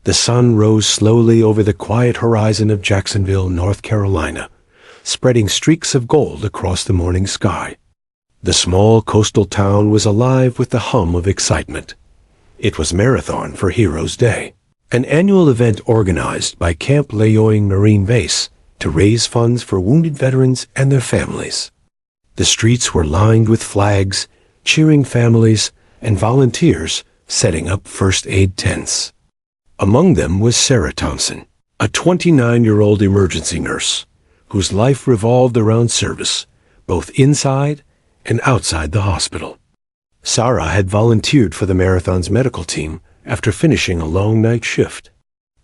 The sun rose slowly over the quiet horizon of Jacksonville, North Carolina, spreading streaks of gold across the morning sky. The small coastal town was alive with the hum of excitement. It was Marathon for Heroes Day, an annual event organized by Camp Leoying Marine Base to raise funds for wounded veterans and their families. The streets were lined with flags, cheering families, and volunteers setting up first aid tents. Among them was Sarah Thompson, a 29-year-old emergency nurse, whose life revolved around service, both inside and outside the hospital. Sarah had volunteered for the Marathon's medical team after finishing a long night shift.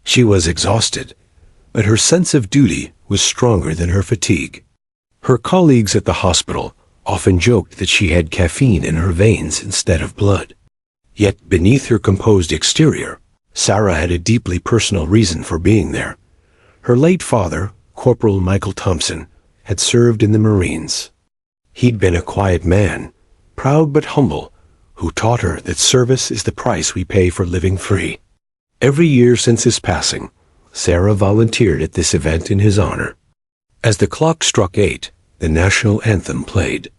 She was exhausted, but her sense of duty was stronger than her fatigue. Her colleagues at the hospital often joked that she had caffeine in her veins instead of blood. Yet beneath her composed exterior, Sarah had a deeply personal reason for being there. Her late father, Corporal Michael Thompson, had served in the Marines. He'd been a quiet man, proud but humble, who taught her that service is the price we pay for living free. Every year since his passing, Sarah volunteered at this event in his honor. As the clock struck 8, the national anthem played.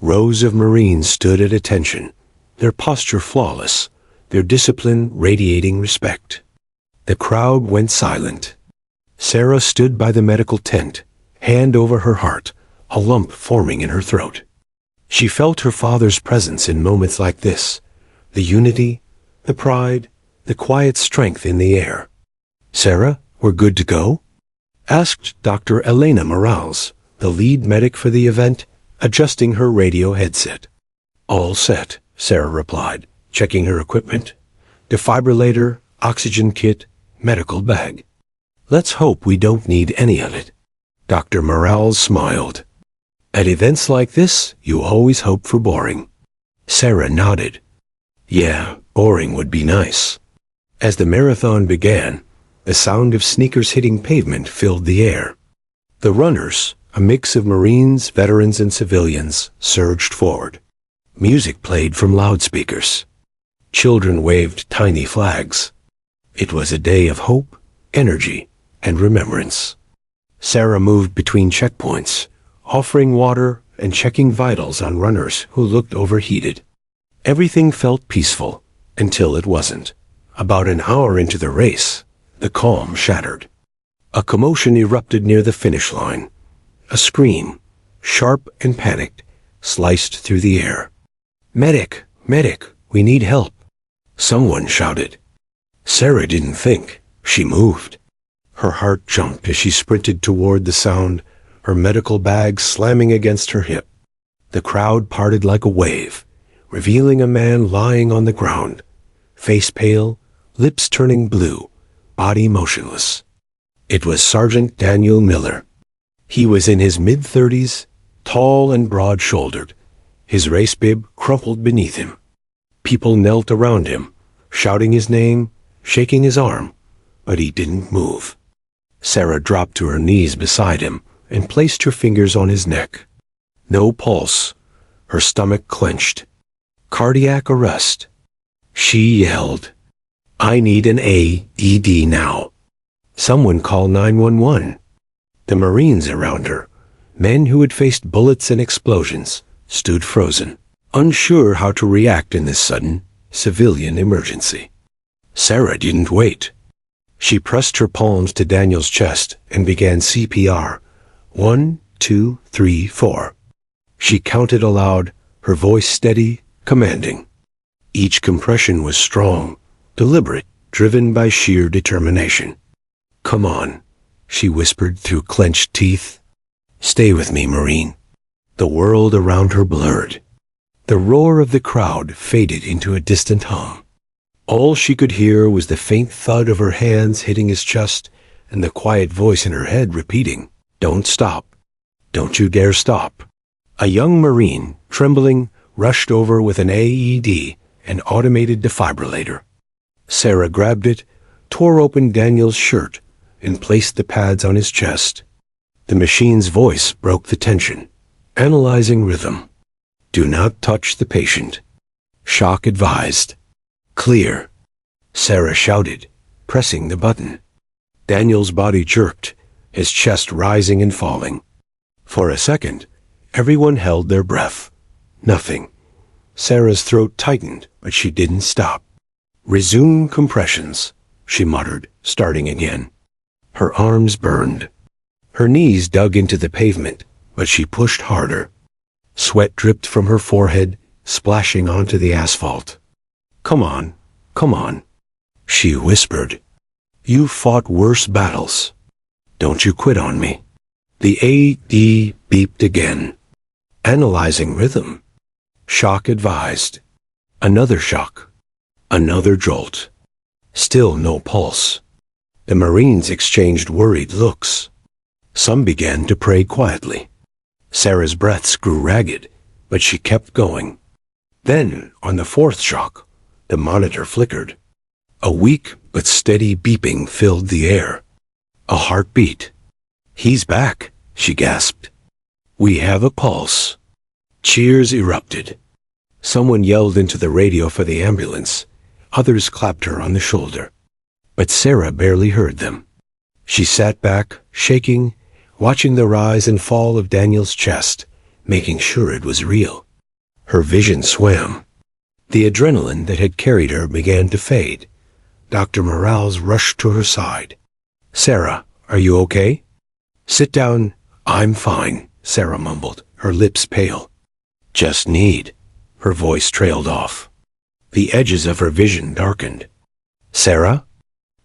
Rows of Marines stood at attention, their posture flawless, their discipline radiating respect. The crowd went silent. Sarah stood by the medical tent, hand over her heart, a lump forming in her throat. She felt her father's presence in moments like this, the unity, the pride, the quiet strength in the air. "Sarah, we're good to go?" asked Dr. Elena Morales, the lead medic for the event, adjusting her radio headset. "All set," Sarah replied, checking her equipment. "Defibrillator, oxygen kit, medical bag. Let's hope we don't need any of it." Dr. Morales smiled. "At events like this, you always hope for boring." Sarah nodded. "Yeah, boring would be nice." As the marathon began, the sound of sneakers hitting pavement filled the air. The runners, a mix of Marines, veterans, and civilians, surged forward. Music played from loudspeakers. Children waved tiny flags. It was a day of hope, energy, and remembrance. Sarah moved between checkpoints, offering water and checking vitals on runners who looked overheated. Everything felt peaceful until it wasn't. About an hour into the race, the calm shattered. A commotion erupted near the finish line. A scream, sharp and panicked, sliced through the air. "Medic! Medic! We need help!" Someone shouted. Sarah didn't think. She moved. Her heart jumped as she sprinted toward the sound, her medical bag slamming against her hip. The crowd parted like a wave, revealing a man lying on the ground, face pale, lips turning blue, body motionless. It was Sergeant Daniel Miller. He was in his mid-30s, tall and broad-shouldered, his race bib crumpled beneath him. People knelt around him, shouting his name, shaking his arm, but he didn't move. Sarah dropped to her knees beside him and placed her fingers on his neck. No pulse. Her stomach clenched. Cardiac arrest. She yelled, "I need an AED now. Someone call 911. The Marines around her, men who had faced bullets and explosions, stood frozen, unsure how to react in this sudden, civilian emergency. Sarah didn't wait. She pressed her palms to Daniel's chest and began CPR. 1, 2, 3, 4. She counted aloud, her voice steady, commanding. Each compression was strong, deliberate, driven by sheer determination. "Come on," she whispered through clenched teeth. "Stay with me, Marine." The world around her blurred. The roar of the crowd faded into a distant hum. All she could hear was the faint thud of her hands hitting his chest and the quiet voice in her head repeating, "Don't stop. Don't you dare stop." A young Marine, trembling, rushed over with an AED, an automated defibrillator. Sarah grabbed it, tore open Daniel's shirt, and placed the pads on his chest. The machine's voice broke the tension, analyzing rhythm. "Do not touch the patient. Shock advised." "Clear," Sarah shouted, pressing the button. Daniel's body jerked, his chest rising and falling. For a second, everyone held their breath. Nothing. Sarah's throat tightened, but she didn't stop. "Resume compressions," she muttered, starting again. Her arms burned. Her knees dug into the pavement, but she pushed harder. Sweat dripped from her forehead, splashing onto the asphalt. "Come on, come on," she whispered. "You've fought worse battles. Don't you quit on me." The AD beeped again. Analyzing rhythm. Shock advised. Another shock. Another jolt. Still no pulse. The Marines exchanged worried looks. Some began to pray quietly. Sarah's breaths grew ragged, but she kept going. Then, on the fourth shock, the monitor flickered. A weak but steady beeping filled the air. A heartbeat. "He's back," she gasped. "We have a pulse." Cheers erupted. Someone yelled into the radio for the ambulance. Others clapped her on the shoulder. But Sarah barely heard them. She sat back, shaking, watching the rise and fall of Daniel's chest, making sure it was real. Her vision swam. The adrenaline that had carried her began to fade. Dr. Morales rushed to her side. "Sarah, are you okay?" "Sit down." "I'm fine," Sarah mumbled, her lips pale. "Just need." Her voice trailed off. The edges of her vision darkened. "Sarah?"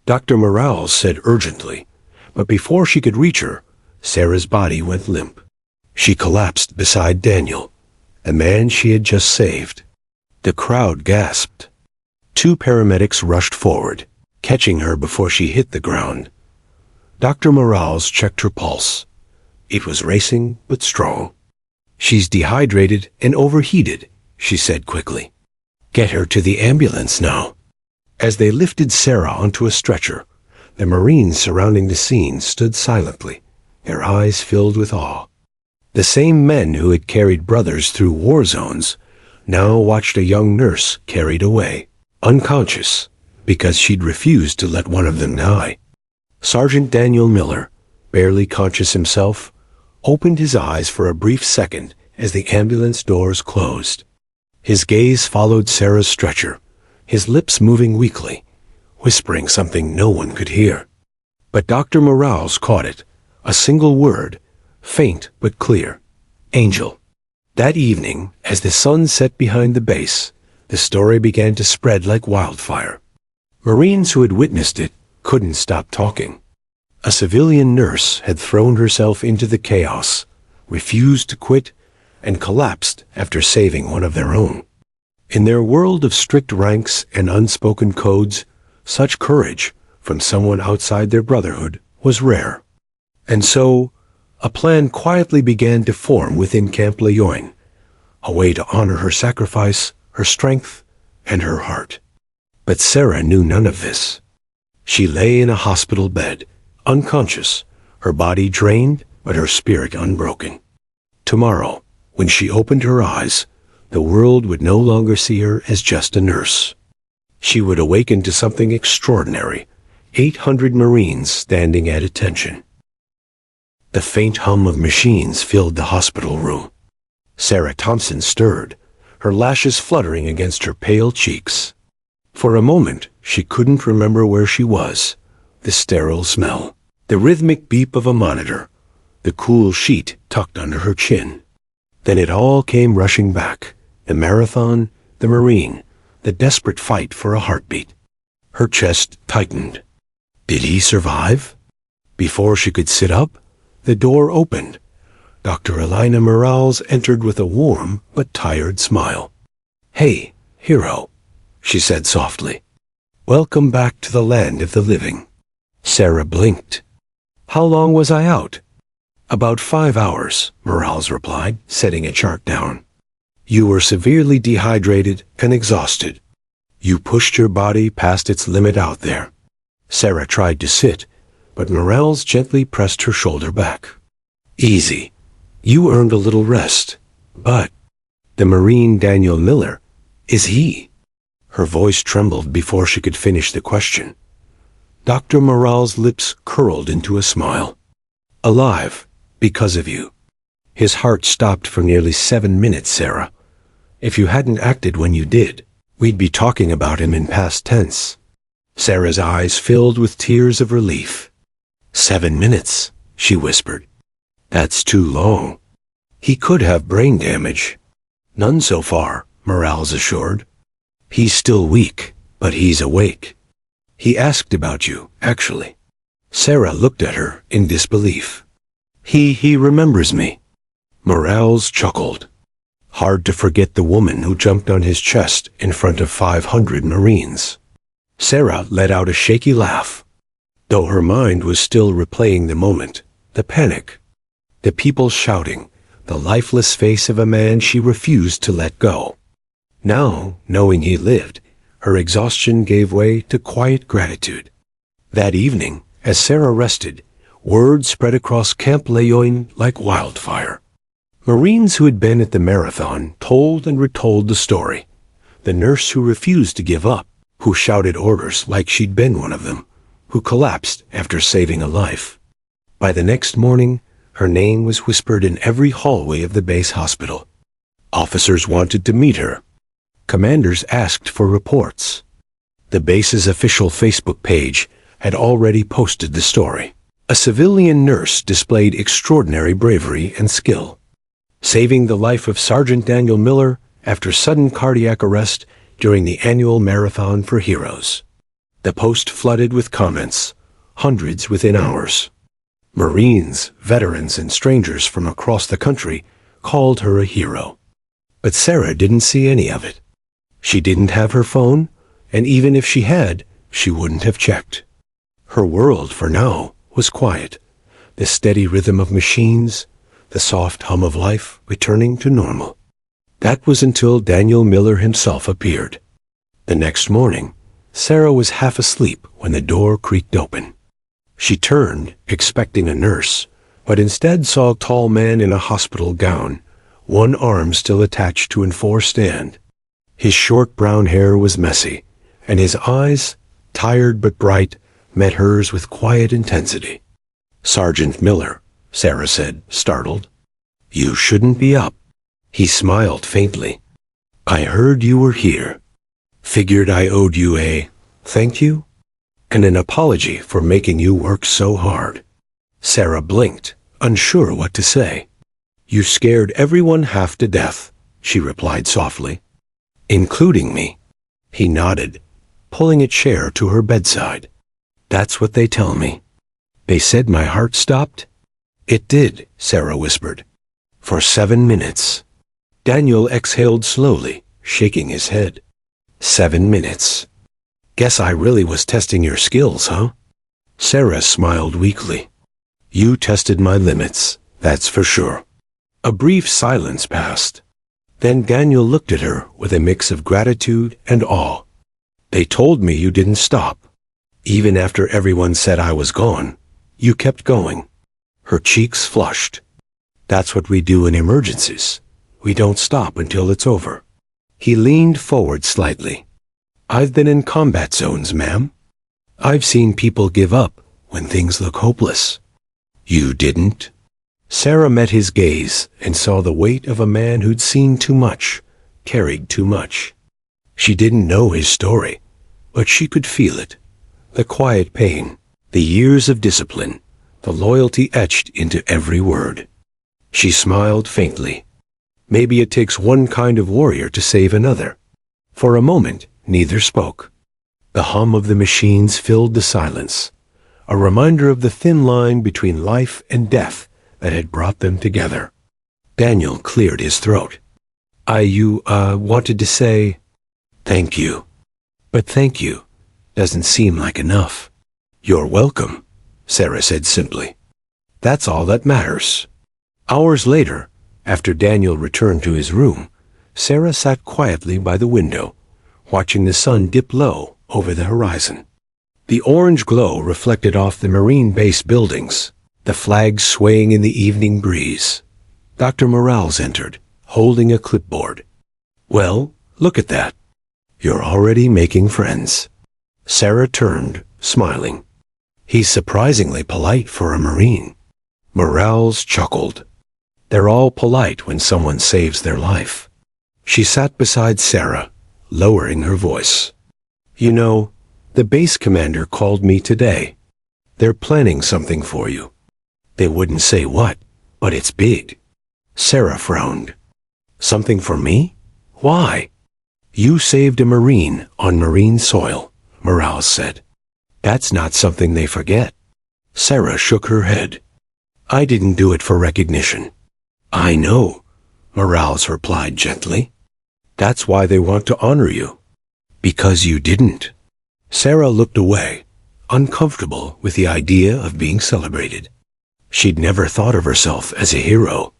Dr. Morales said urgently, but before she could reach her, Sarah's body went limp. She collapsed beside Daniel, a man she had just saved. The crowd gasped. 2 paramedics rushed forward, catching her before she hit the ground. Dr. Morales checked her pulse. It was racing but strong. "She's dehydrated and overheated," she said quickly. "Get her to the ambulance now." As they lifted Sarah onto a stretcher, the Marines surrounding the scene stood silently, their eyes filled with awe. The same men who had carried brothers through war zones now watched a young nurse carried away, unconscious, because she'd refused to let one of them die. Sergeant Daniel Miller, barely conscious himself, opened his eyes for a brief second as the ambulance doors closed. His gaze followed Sarah's stretcher, his lips moving weakly, whispering something no one could hear. But Dr. Morales caught it, a single word, faint but clear. "Angel." That evening, as the sun set behind the base, the story began to spread like wildfire. Marines who had witnessed it couldn't stop talking. A civilian nurse had thrown herself into the chaos, refused to quit, and collapsed after saving one of their own. In their world of strict ranks and unspoken codes, such courage from someone outside their brotherhood was rare. And so, a plan quietly began to form within Camp Lejeune, a way to honor her sacrifice, her strength, and her heart. But Sarah knew none of this. She lay in a hospital bed, unconscious, her body drained, but her spirit unbroken. Tomorrow, when she opened her eyes, the world would no longer see her as just a nurse. She would awaken to something extraordinary, 800 Marines standing at attention. The faint hum of machines filled the hospital room. Sarah Thompson stirred, her lashes fluttering against her pale cheeks. For a moment, she couldn't remember where she was. The sterile smell, the rhythmic beep of a monitor, the cool sheet tucked under her chin. Then it all came rushing back. The marathon, the Marine, the desperate fight for a heartbeat. Her chest tightened. Did he survive? Before she could sit up, the door opened. Dr. Elena Morales entered with a warm but tired smile. "Hey, hero," she said softly. "Welcome back to the land of the living." Sarah blinked. "How long was I out?" "About 5 hours," Morales replied, setting a chart down. "You were severely dehydrated and exhausted. You pushed your body past its limit out there." Sarah tried to sit, but Morales gently pressed her shoulder back. "Easy. You earned a little rest. But the Marine Daniel Miller, is he?" Her voice trembled before she could finish the question. Dr. Morale's lips curled into a smile. Alive, because of you. His heart stopped for nearly 7 minutes, Sarah. If you hadn't acted when you did, we'd be talking about him in past tense. Sarah's eyes filled with tears of relief. 7 minutes, she whispered. That's too long. He could have brain damage. None so far, Morales assured. He's still weak, but he's awake. He asked about you, actually. Sarah looked at her in disbelief. He remembers me. Morales chuckled. Hard to forget the woman who jumped on his chest in front of 500 Marines. Sarah let out a shaky laugh, though her mind was still replaying the moment, the panic, the people shouting, the lifeless face of a man she refused to let go. Now, knowing he lived, her exhaustion gave way to quiet gratitude. That evening, as Sarah rested, word spread across Camp Lejeune like wildfire. Marines who had been at the marathon told and retold the story. The nurse who refused to give up, who shouted orders like she'd been one of them, who collapsed after saving a life. By the next morning, her name was whispered in every hallway of the base hospital. Officers wanted to meet her. Commanders asked for reports. The base's official Facebook page had already posted the story. A civilian nurse displayed extraordinary bravery and skill, saving the life of Sergeant Daniel Miller after sudden cardiac arrest during the annual Marathon for Heroes. The post flooded with comments, hundreds within hours. Marines, veterans, and strangers from across the country called her a hero. But Sarah didn't see any of it. She didn't have her phone, and even if she had, she wouldn't have checked. Her world, for now, was quiet, the steady rhythm of machines, the soft hum of life returning to normal. That was until Daniel Miller himself appeared. The next morning, Sarah was half asleep when the door creaked open. She turned, expecting a nurse, but instead saw a tall man in a hospital gown, one arm still attached to an enforced stand. His short brown hair was messy, and his eyes, tired but bright, met hers with quiet intensity. Sergeant Miller, Sarah said, startled. You shouldn't be up. He smiled faintly. I heard you were here. Figured I owed you a thank you and an apology for making you work so hard. Sarah blinked, unsure what to say. You scared everyone half to death, she replied softly. Including me. He nodded, pulling a chair to her bedside. That's what they tell me. They said my heart stopped? It did, Sarah whispered. For 7 minutes. Daniel exhaled slowly, shaking his head. 7 minutes. Guess I really was testing your skills, huh? Sarah smiled weakly. You tested my limits, that's for sure. A brief silence passed. Then Daniel looked at her with a mix of gratitude and awe. They told me you didn't stop. Even after everyone said I was gone, you kept going. Her cheeks flushed. That's what we do in emergencies. We don't stop until it's over. He leaned forward slightly. I've been in combat zones, ma'am. I've seen people give up when things look hopeless. You didn't? Sarah met his gaze and saw the weight of a man who'd seen too much, carried too much. She didn't know his story, but she could feel it. The quiet pain, the years of discipline, the loyalty etched into every word. She smiled faintly. Maybe it takes one kind of warrior to save another. For a moment, neither spoke. The hum of the machines filled the silence, a reminder of the thin line between life and death that had brought them together. Daniel cleared his throat. You wanted to say, thank you. But thank you doesn't seem like enough. You're welcome, Sarah said simply. That's all that matters. Hours later, after Daniel returned to his room, Sarah sat quietly by the window, watching the sun dip low over the horizon. The orange glow reflected off the Marine base buildings, the flags swaying in the evening breeze. Dr. Morales entered, holding a clipboard. Well, look at that. You're already making friends. Sarah turned, smiling. He's surprisingly polite for a Marine. Morales chuckled. They're all polite when someone saves their life. She sat beside Sarah, lowering her voice. You know, the base commander called me today. They're planning something for you. They wouldn't say what, but it's big. Sarah frowned. Something for me? Why? You saved a Marine on Marine soil, Morales said. That's not something they forget. Sarah shook her head. I didn't do it for recognition. I know, Morales replied gently. That's why they want to honor you. Because you didn't. Sarah looked away, uncomfortable with the idea of being celebrated. She'd never thought of herself as a hero.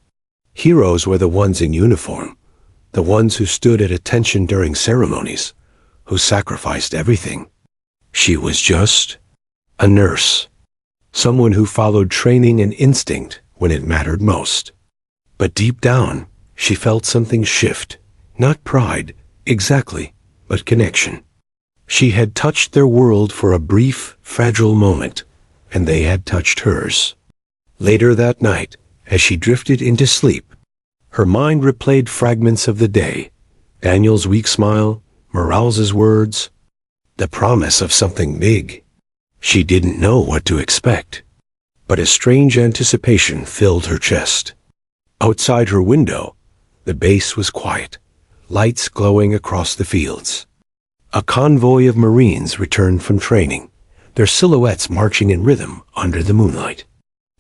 Heroes were the ones in uniform, the ones who stood at attention during ceremonies, who sacrificed everything. She was just a nurse, someone who followed training and instinct when it mattered most. But deep down, she felt something shift, not pride, exactly, but connection. She had touched their world for a brief, fragile moment, and they had touched hers. Later that night, as she drifted into sleep, her mind replayed fragments of the day, Daniel's weak smile, Morales's words, the promise of something big. She didn't know what to expect, but a strange anticipation filled her chest. Outside her window, the base was quiet, lights glowing across the fields. A convoy of Marines returned from training, their silhouettes marching in rhythm under the moonlight.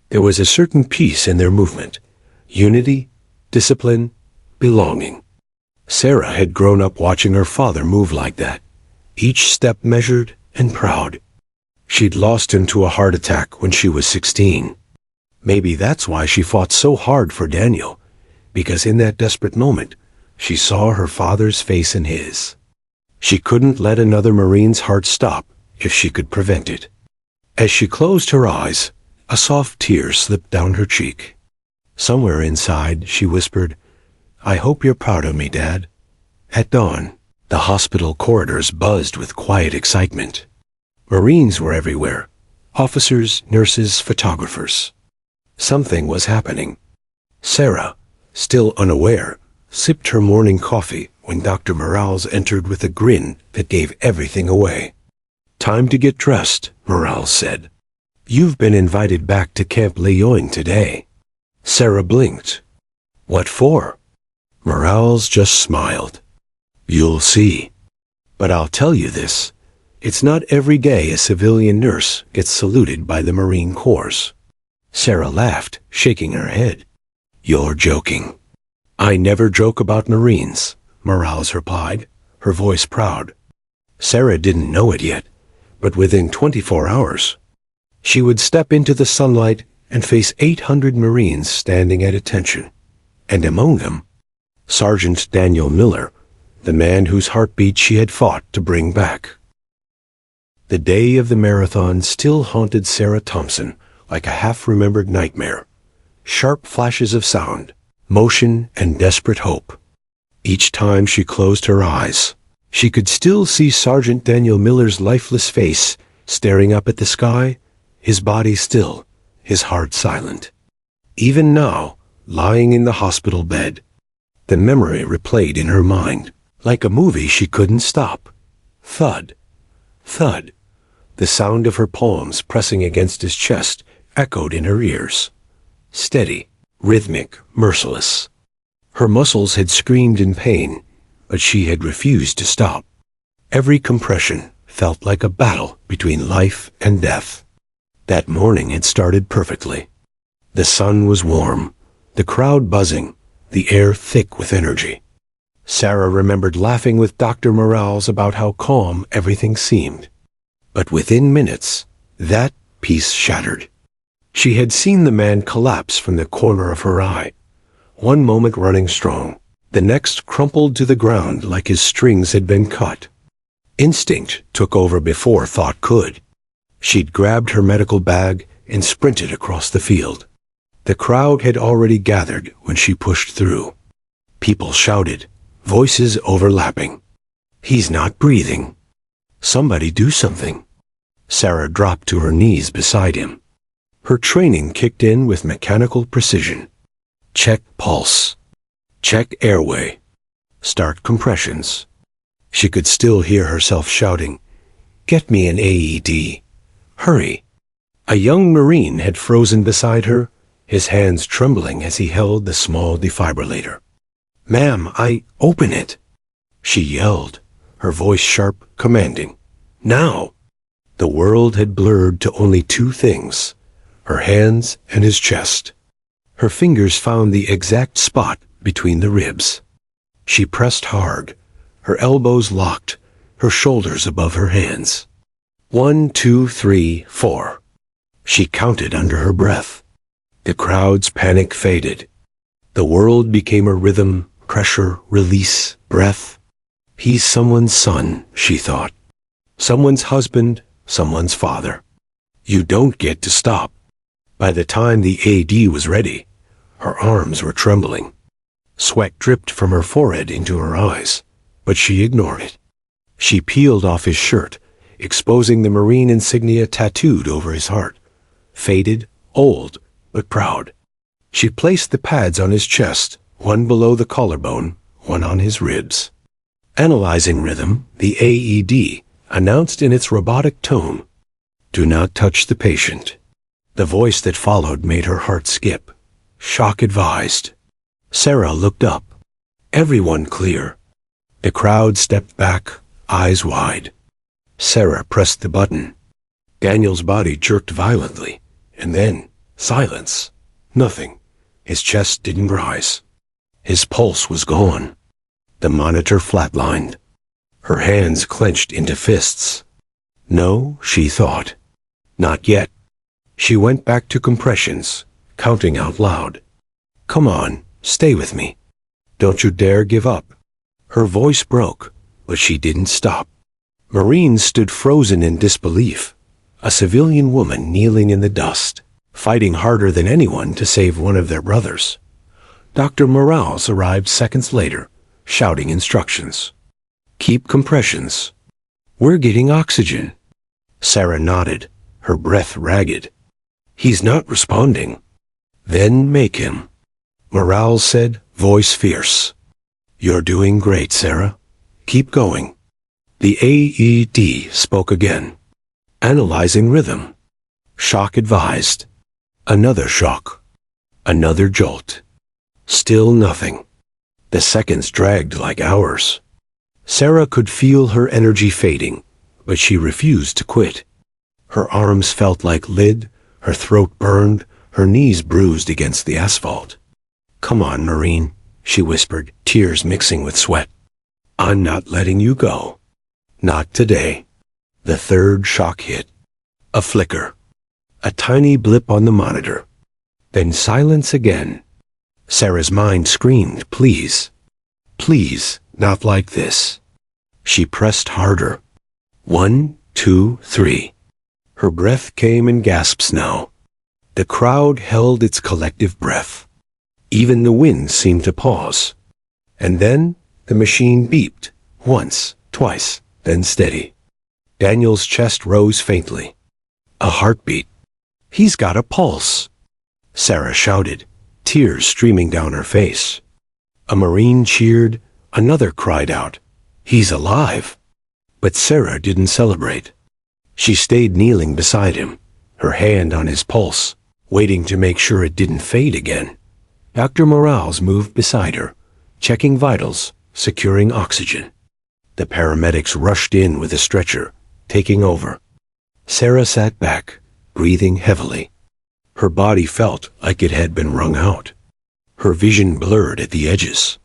There was a certain peace in their movement, unity, discipline, belonging. Sarah had grown up watching her father move like that, each step measured and proud. She'd lost him to a heart attack when she was 16. Maybe that's why she fought so hard for Daniel, because in that desperate moment, she saw her father's face in his. She couldn't let another Marine's heart stop if she could prevent it. As she closed her eyes, a soft tear slipped down her cheek. Somewhere inside, she whispered, I hope you're proud of me, Dad. At dawn, the hospital corridors buzzed with quiet excitement. Marines were everywhere, officers, nurses, photographers. Something was happening. Sarah, still unaware, sipped her morning coffee when Dr. Morales entered with a grin that gave everything away. Time to get dressed, Morales said. You've been invited back to Camp Leoing today. Sarah blinked. What for? Morales just smiled. You'll see. But I'll tell you this. It's not every day a civilian nurse gets saluted by the Marine Corps. Sarah laughed, shaking her head. You're joking. I never joke about Marines, Morales replied, her voice proud. Sarah didn't know it yet, but within 24 hours, she would step into the sunlight and face 800 Marines standing at attention. And among them, Sergeant Daniel Miller, the man whose heartbeat she had fought to bring back. The day of the marathon still haunted Sarah Thompson like a half-remembered nightmare. Sharp flashes of sound, motion, and desperate hope. Each time she closed her eyes, she could still see Sergeant Daniel Miller's lifeless face staring up at the sky, his body still, his heart silent. Even now, lying in the hospital bed, the memory replayed in her mind, like a movie she couldn't stop. Thud, thud. The sound of her palms pressing against his chest echoed in her ears. Steady, rhythmic, merciless. Her muscles had screamed in pain, but she had refused to stop. Every compression felt like a battle between life and death. That morning had started perfectly. The sun was warm, the crowd buzzing, the air thick with energy. Sarah remembered laughing with Dr. Morales about how calm everything seemed. But within minutes, that peace shattered. She had seen the man collapse from the corner of her eye, one moment running strong, the next crumpled to the ground like his strings had been cut. Instinct took over before thought could. She'd grabbed her medical bag and sprinted across the field. The crowd had already gathered when she pushed through. People shouted, voices overlapping. He's not breathing. Somebody do something. Sarah dropped to her knees beside him. Her training kicked in with mechanical precision. Check pulse. Check airway. Start compressions. She could still hear herself shouting, "Get me an AED. Hurry." A young Marine had frozen beside her, his hands trembling as he held the small defibrillator. "Ma'am, open it," she yelled, her voice sharp, commanding. "Now!" The world had blurred to only two things, her hands and his chest. Her fingers found the exact spot between the ribs. She pressed hard, her elbows locked, her shoulders above her hands. 1, 2, 3, 4. She counted under her breath. The crowd's panic faded. The world became a rhythm, pressure, release, breath. He's someone's son, she thought. Someone's husband, someone's father. You don't get to stop. By the time the AD was ready, her arms were trembling. Sweat dripped from her forehead into her eyes, but she ignored it. She peeled off his shirt, exposing the Marine insignia tattooed over his heart. Faded, old, but proud. She placed the pads on his chest, one below the collarbone, one on his ribs. Analyzing rhythm, the AED announced in its robotic tone, "Do not touch the patient." The voice that followed made her heart skip. Shock advised. Sarah looked up. Everyone clear. The crowd stepped back, eyes wide. Sarah pressed the button. Daniel's body jerked violently, and then silence. Nothing. His chest didn't rise. His pulse was gone. The monitor flatlined. Her hands clenched into fists. No, she thought. Not yet. She went back to compressions, counting out loud. "Come on, stay with me. Don't you dare give up." Her voice broke, but she didn't stop. Marines stood frozen in disbelief, a civilian woman kneeling in the dust, fighting harder than anyone to save one of their brothers. Dr. Morales arrived seconds later, shouting instructions. "Keep compressions. We're getting oxygen." Sarah nodded, her breath ragged. "He's not responding." "Then make him," Morales said, voice fierce. "You're doing great, Sarah. Keep going." The AED spoke again. Analyzing rhythm. Shock advised. Another shock. Another jolt. Still nothing. The seconds dragged like hours. Sarah could feel her energy fading, but she refused to quit. Her arms felt like lead, her throat burned, her knees bruised against the asphalt. "Come on, Marine," she whispered, tears mixing with sweat. "I'm not letting you go. Not today." The third shock hit. A flicker. A tiny blip on the monitor. Then silence again. Sarah's mind screamed, "Please. Please, not like this." She pressed harder. 1, 2, 3. Her breath came in gasps now. The crowd held its collective breath. Even the wind seemed to pause. And then the machine beeped, once, twice, then steady. Daniel's chest rose faintly. A heartbeat. "He's got a pulse," Sarah shouted, tears streaming down her face. A Marine cheered, another cried out, "He's alive!" But Sarah didn't celebrate. She stayed kneeling beside him, her hand on his pulse, waiting to make sure it didn't fade again. Dr. Morales moved beside her, checking vitals, securing oxygen. The paramedics rushed in with a stretcher, taking over. Sarah sat back, breathing heavily. Her body felt like it had been wrung out. Her vision blurred at the edges.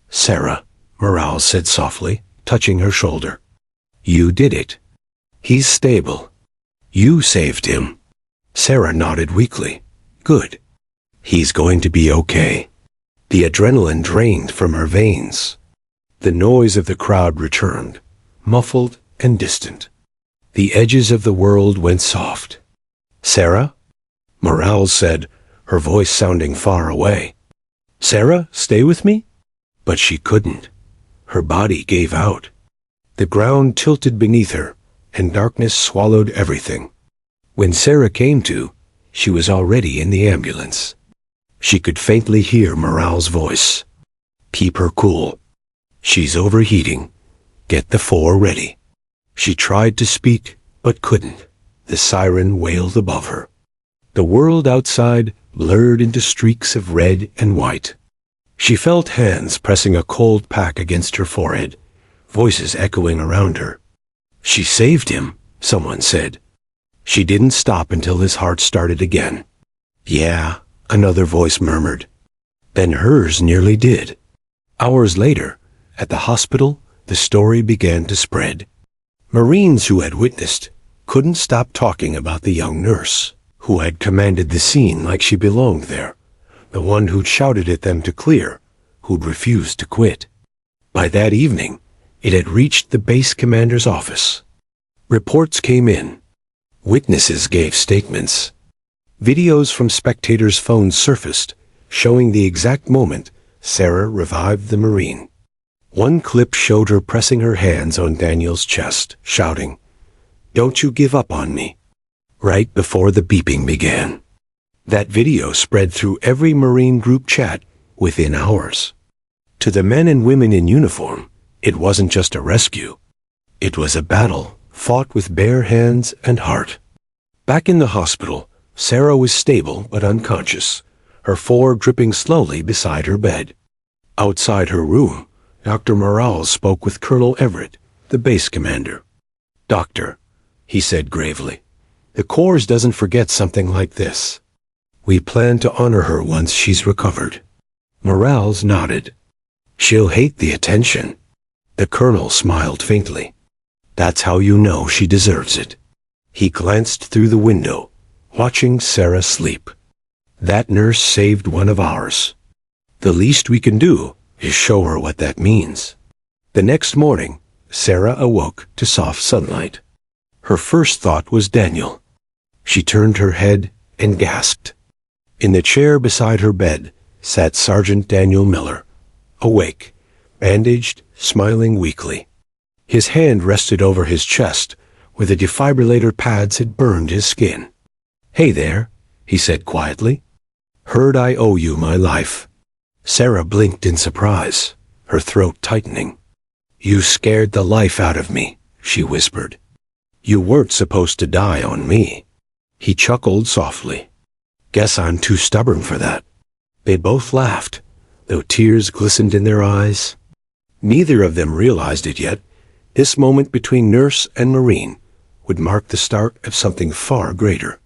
"Sarah," Morales said softly, touching her shoulder. "You did it. He's stable. You saved him." Sarah nodded weakly. "Good. He's going to be okay." The adrenaline drained from her veins. The noise of the crowd returned, muffled and distant. The edges of the world went soft. "Sarah?" Morales said, her voice sounding far away. "Sarah, stay with me?" But she couldn't. Her body gave out. The ground tilted beneath her, and darkness swallowed everything. When Sarah came to, she was already in the ambulance. She could faintly hear Morale's voice. "Keep her cool. She's overheating. Get the 4 ready." She tried to speak, but couldn't. The siren wailed above her. The world outside blurred into streaks of red and white. She felt hands pressing a cold pack against her forehead, voices echoing around her. "She saved him," someone said. She didn't stop until his heart started again. "Yeah," another voice murmured. Then hers nearly did. Hours later, at the hospital, the story began to spread. Marines who had witnessed couldn't stop talking about the young nurse, who had commanded the scene like she belonged there, the one who'd shouted at them to clear, who'd refused to quit. By that evening, it had reached the base commander's office. Reports came in. Witnesses gave statements. Videos from spectators' phones surfaced, showing the exact moment Sarah revived the Marine. One clip showed her pressing her hands on Daniel's chest, shouting, "Don't you give up on me," right before the beeping began. That video spread through every Marine group chat within hours. To the men and women in uniform, it wasn't just a rescue. It was a battle fought with bare hands and heart. Back in the hospital, Sarah was stable but unconscious, her 4 dripping slowly beside her bed. Outside her room, Dr. Morale spoke with Colonel Everett, the base commander. "Doctor," he said gravely, "the Corps doesn't forget something like this. We plan to honor her once she's recovered." Morales nodded. "She'll hate the attention." The colonel smiled faintly. "That's how you know she deserves it." He glanced through the window, watching Sarah sleep. "That nurse saved one of ours. The least we can do is show her what that means." The next morning, Sarah awoke to soft sunlight. Her first thought was Daniel. She turned her head and gasped. In the chair beside her bed sat Sergeant Daniel Miller, awake, bandaged, smiling weakly. His hand rested over his chest, where the defibrillator pads had burned his skin. "Hey there," he said quietly. "Heard I owe you my life." Sarah blinked in surprise, her throat tightening. "You scared the life out of me," she whispered. "You weren't supposed to die on me." He chuckled softly. "Guess I'm too stubborn for that." They both laughed, though tears glistened in their eyes. Neither of them realized it yet. This moment between nurse and Marine would mark the start of something far greater.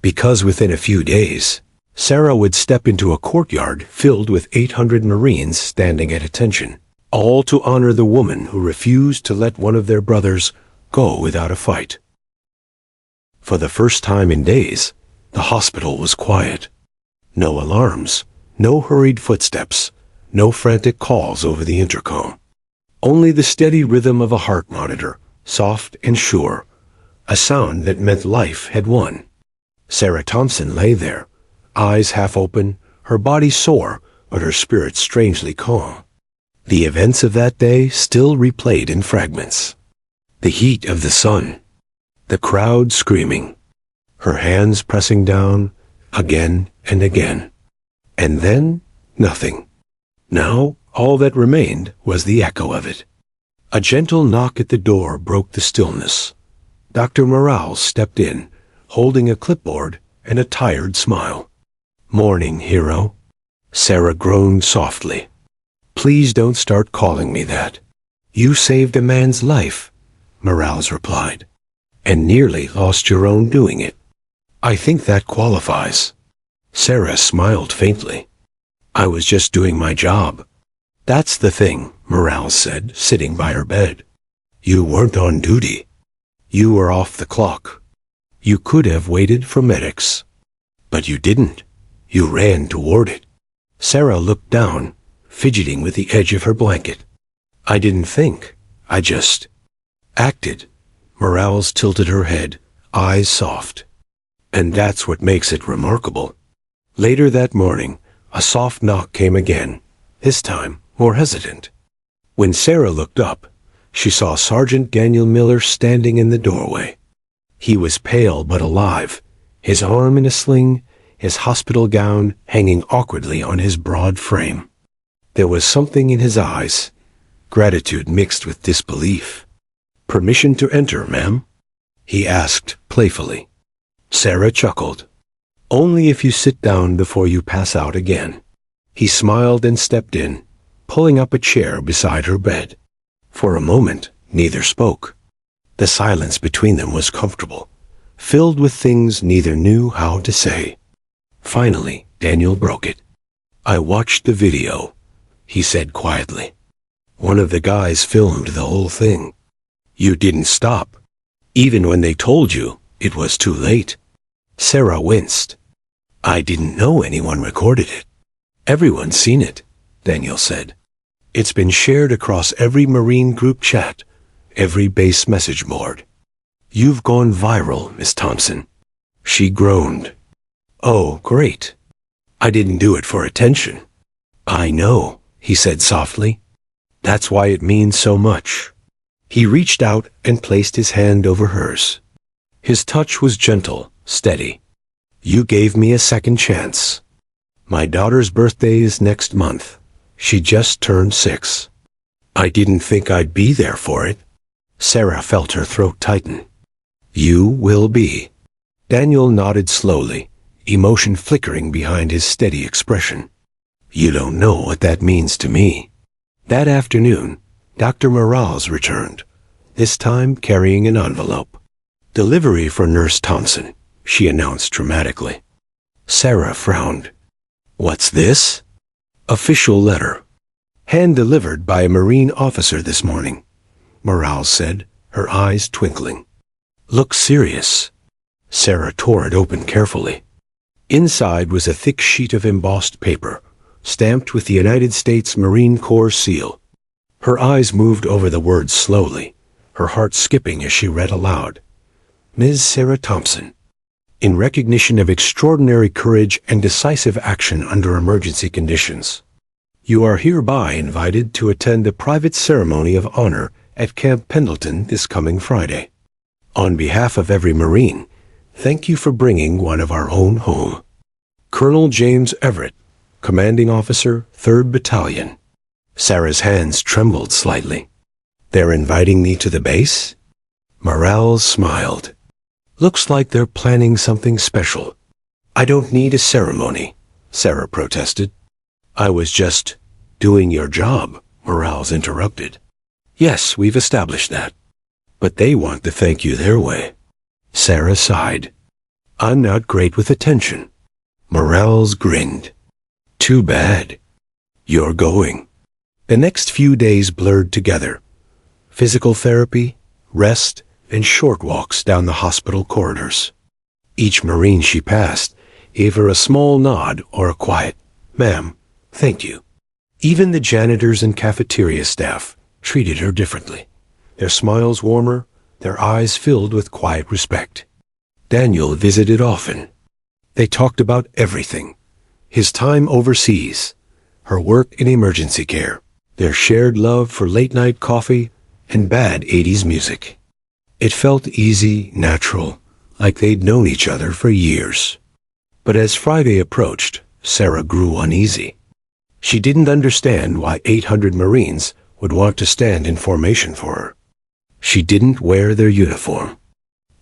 Because within a few days, Sarah would step into a courtyard filled with 800 Marines standing at attention, all to honor the woman who refused to let one of their brothers go without a fight. For the first time in days, the hospital was quiet. No alarms, no hurried footsteps, no frantic calls over the intercom. Only the steady rhythm of a heart monitor, soft and sure, a sound that meant life had won. Sarah Thompson lay there, eyes half open, her body sore, but her spirit strangely calm. The events of that day still replayed in fragments. The heat of the sun, the crowd screaming, her hands pressing down again and again. And then, nothing. Now, all that remained was the echo of it. A gentle knock at the door broke the stillness. Dr. Morale stepped in, holding a clipboard and a tired smile. "Morning, hero." Sarah groaned softly. "Please don't start calling me that." "You saved a man's life," Morales replied, "and nearly lost your own doing it." "I think that qualifies." Sarah smiled faintly. "I was just doing my job." "That's the thing," Morales said, sitting by her bed. "You weren't on duty. You were off the clock. You could have waited for medics. But you didn't. You ran toward it." Sarah looked down, fidgeting with the edge of her blanket. "I didn't think. I just acted." Morales tilted her head, eyes soft. "And that's what makes it remarkable." Later that morning, a soft knock came again, this time more hesitant. When Sarah looked up, she saw Sergeant Daniel Miller standing in the doorway. He was pale but alive, his arm in a sling, his hospital gown hanging awkwardly on his broad frame. There was something in his eyes, gratitude mixed with disbelief. "Permission to enter, ma'am?" he asked playfully. Sarah chuckled. "Only if you sit down before you pass out again." He smiled and stepped in, pulling up a chair beside her bed. For a moment, neither spoke. The silence between them was comfortable, filled with things neither knew how to say. Finally, Daniel broke it. "I watched the video," he said quietly. "One of the guys filmed the whole thing. You didn't stop, even when they told you it was too late." Sarah winced. "I didn't know anyone recorded it." "Everyone's seen it," Daniel said. "It's been shared across every Marine group chat, every base message board. You've gone viral, Miss Thompson." She groaned. "Oh, great. I didn't do it for attention." "I know," he said softly. "That's why it means so much." He reached out and placed his hand over hers. His touch was gentle, steady. "You gave me a second chance. My daughter's birthday is next month. She just turned 6. I didn't think I'd be there for it." Sarah felt her throat tighten. "You will be." Daniel nodded slowly, emotion flickering behind his steady expression. "You don't know what that means to me." That afternoon, Dr. Morales returned, this time carrying an envelope. "Delivery for Nurse Thompson," she announced dramatically. Sarah frowned. "What's this?" "Official letter. Hand-delivered by a Marine officer this morning," Morales said, her eyes twinkling. "Look serious." Sarah tore it open carefully. Inside was a thick sheet of embossed paper, stamped with the United States Marine Corps seal. Her eyes moved over the words slowly, her heart skipping as she read aloud. "Ms. Sarah Thompson, in recognition of extraordinary courage and decisive action under emergency conditions, you are hereby invited to attend a private ceremony of honor at Camp Pendleton this coming Friday. On behalf of every Marine, thank you for bringing one of our own home. Colonel James Everett, Commanding Officer, 3rd Battalion." Sarah's hands trembled slightly. "They're inviting me to the base?" Morales smiled. "Looks like they're planning something special." "I don't need a ceremony," Sarah protested. "I was just doing your job," Morales interrupted. "Yes, we've established that. But they want to thank you their way." Sarah sighed. "I'm not great with attention." Morales grinned. "Too bad. You're going." The next few days blurred together. Physical therapy, rest, and short walks down the hospital corridors. Each Marine she passed gave her a small nod or a quiet, "Ma'am, thank you." Even the janitors and cafeteria staff treated her differently, their smiles warmer, their eyes filled with quiet respect. Daniel visited often. They talked about everything: his time overseas, her work in emergency care, their shared love for late-night coffee and bad 80s music. It felt easy, natural, like they'd known each other for years. But as Friday approached, Sarah grew uneasy. She didn't understand why 800 Marines would want to stand in formation for her. She didn't wear their uniform.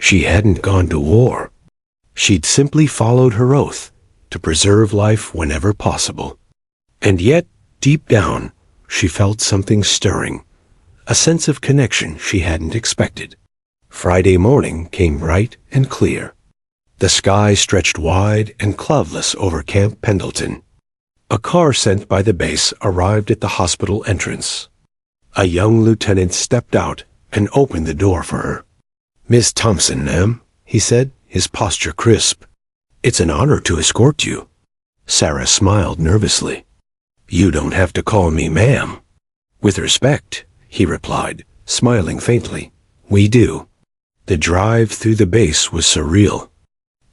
She hadn't gone to war. She'd simply followed her oath to preserve life whenever possible. And yet, deep down, she felt something stirring, a sense of connection she hadn't expected. Friday morning came bright and clear. The sky stretched wide and cloudless over Camp Pendleton. A car sent by the base arrived at the hospital entrance. A young lieutenant stepped out and opened the door for her. "Miss Thompson, ma'am," he said, his posture crisp. "It's an honor to escort you." Sarah smiled nervously. "You don't have to call me ma'am." "With respect," he replied, smiling faintly. "We do." The drive through the base was surreal.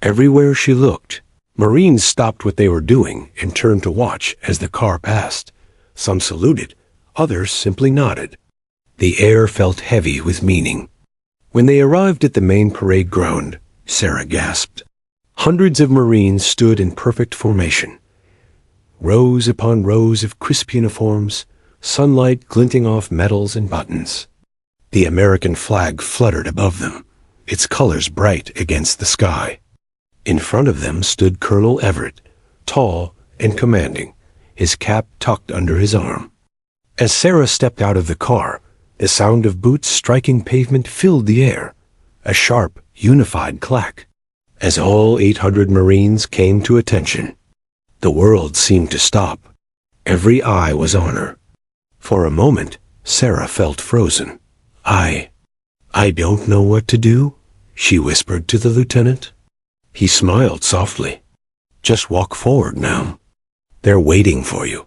Everywhere she looked, Marines stopped what they were doing and turned to watch as the car passed. Some saluted, others simply nodded. The air felt heavy with meaning. When they arrived at the main parade ground, Sarah gasped. Hundreds of Marines stood in perfect formation. Rows upon rows of crisp uniforms, sunlight glinting off medals and buttons. The American flag fluttered above them, its colors bright against the sky. In front of them stood Colonel Everett, tall and commanding, his cap tucked under his arm. As Sarah stepped out of the car, the sound of boots striking pavement filled the air, a sharp, unified clack. As all 800 Marines came to attention, the world seemed to stop. Every eye was on her. For a moment, Sarah felt frozen. I don't know what to do," she whispered to the lieutenant. He smiled softly. "Just walk forward now. They're waiting for you."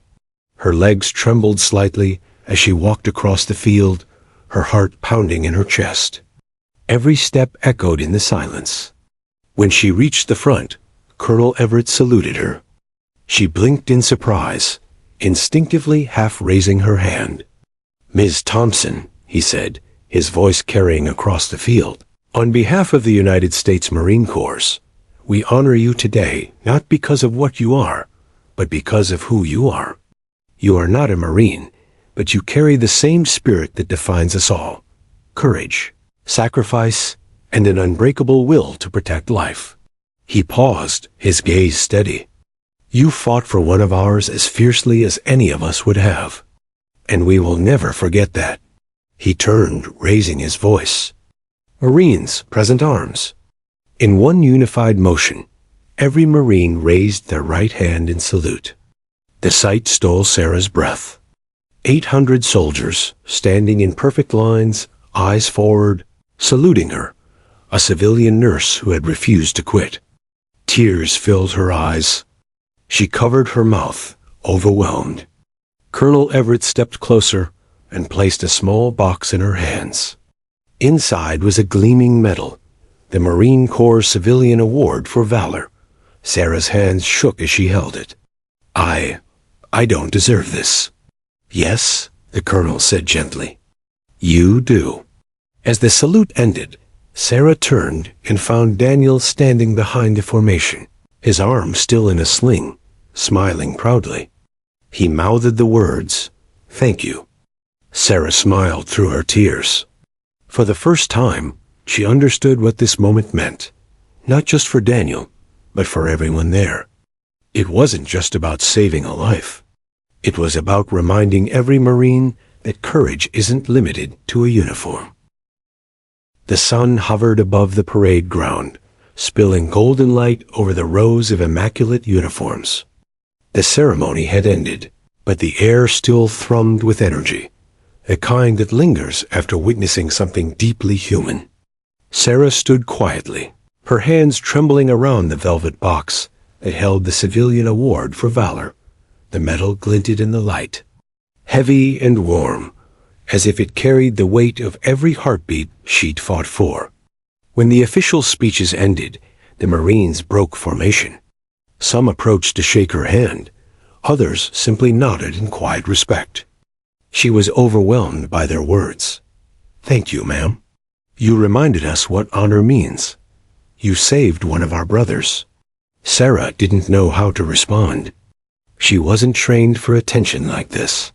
Her legs trembled slightly as she walked across the field, her heart pounding in her chest. Every step echoed in the silence. When she reached the front, Colonel Everett saluted her. She blinked in surprise, instinctively half raising her hand. "Ms. Thompson," he said, his voice carrying across the field, "on behalf of the United States Marine Corps, we honor you today not because of what you are, but because of who you are. You are not a Marine, but you carry the same spirit that defines us all: courage, sacrifice, and an unbreakable will to protect life." He paused, his gaze steady. "You fought for one of ours as fiercely as any of us would have, and we will never forget that." He turned, raising his voice. "Marines, present arms." In one unified motion, every Marine raised their right hand in salute. The sight stole Sarah's breath. 800 soldiers, standing in perfect lines, eyes forward, saluting her, a civilian nurse who had refused to quit. Tears filled her eyes. She covered her mouth, overwhelmed. Colonel Everett stepped closer and placed a small box in her hands. Inside was a gleaming medal, the Marine Corps Civilian Award for Valor. Sarah's hands shook as she held it. I don't deserve this." "Yes," the colonel said gently. "You do." As the salute ended, Sarah turned and found Daniel standing behind the formation, his arm still in a sling, smiling proudly. He mouthed the words, "Thank you." Sarah smiled through her tears. For the first time, she understood what this moment meant, not just for Daniel, but for everyone there. It wasn't just about saving a life. It was about reminding every Marine that courage isn't limited to a uniform. The sun hovered above the parade ground, spilling golden light over the rows of immaculate uniforms. The ceremony had ended, but the air still thrummed with energy, a kind that lingers after witnessing something deeply human. Sarah stood quietly, her hands trembling around the velvet box that held the Civilian Award for Valor. The medal glinted in the light, heavy and warm, as if it carried the weight of every heartbeat she'd fought for. When the official speeches ended, the Marines broke formation. Some approached to shake her hand, others simply nodded in quiet respect. She was overwhelmed by their words. "Thank you, ma'am. You reminded us what honor means. You saved one of our brothers." Sarah didn't know how to respond. She wasn't trained for attention like this.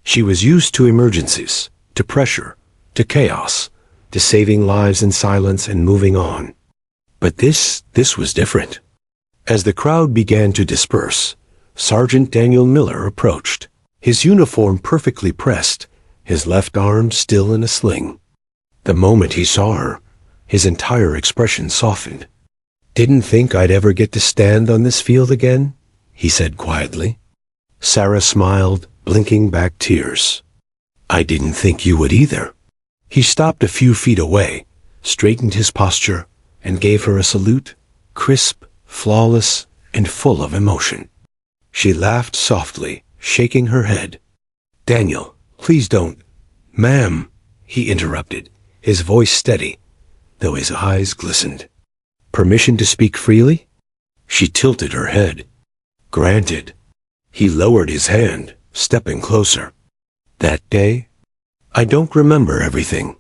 She was used to emergencies, to pressure, to chaos, to saving lives in silence and moving on. But this was different. As the crowd began to disperse, Sergeant Daniel Miller approached, his uniform perfectly pressed, his left arm still in a sling. The moment he saw her, his entire expression softened. "Didn't think I'd ever get to stand on this field again?" he said quietly. Sarah smiled, blinking back tears. "I didn't think you would either." He stopped a few feet away, straightened his posture, and gave her a salute, crisp, flawless, and full of emotion. She laughed softly, shaking her head. "Daniel, please don't." "Ma'am," he interrupted, his voice steady, though his eyes glistened. "Permission to speak freely?" She tilted her head. "Granted." He lowered his hand, stepping closer. "That day, I don't remember everything.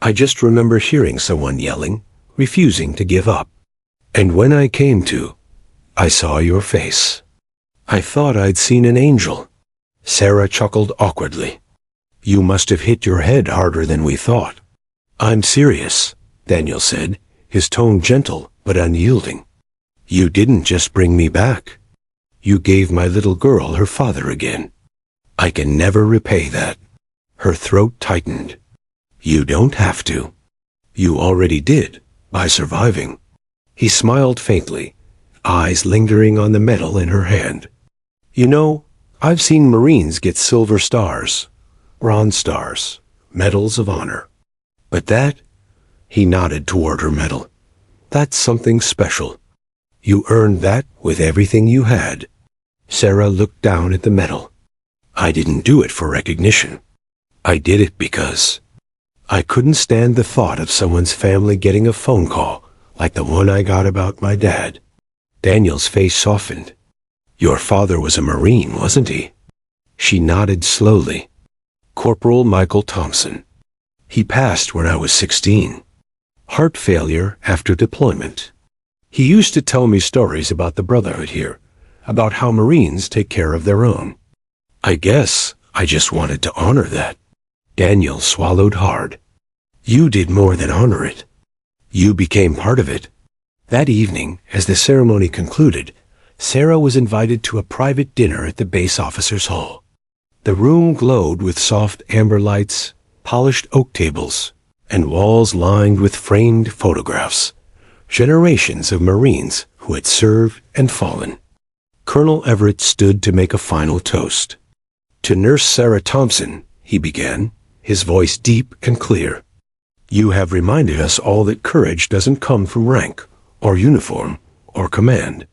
I just remember hearing someone yelling, refusing to give up. And when I came to, I saw your face. I thought I'd seen an angel. Sarah chuckled awkwardly. You must have hit your head harder than we thought. I'm serious, Daniel said, his tone gentle but unyielding. You didn't just bring me back. You gave my little girl her father again. I can never repay that. Her throat tightened. You don't have to. You already did, by surviving. He smiled faintly, eyes lingering on the medal in her hand. You know, I've seen Marines get silver stars, bronze stars, medals of honor. But that, he nodded toward her medal, that's something special. You earned that with everything you had. Sarah looked down at the medal. I didn't do it for recognition. I did it because I couldn't stand the thought of someone's family getting a phone call like the one I got about my dad. Daniel's face softened. Your father was a Marine, wasn't he? She nodded slowly. Corporal Michael Thompson. He passed when I was 16. Heart failure after deployment. He used to tell me stories about the brotherhood here, about how Marines take care of their own. I guess I just wanted to honor that. Daniel swallowed hard. You did more than honor it. You became part of it. That evening, as the ceremony concluded, Sarah was invited to a private dinner at the base officers' hall. The room glowed with soft amber lights, polished oak tables, and walls lined with framed photographs. Generations of Marines who had served and fallen. Colonel Everett stood to make a final toast. To Nurse Sarah Thompson, he began, his voice deep and clear. You have reminded us all that courage doesn't come from rank, or uniform, or command.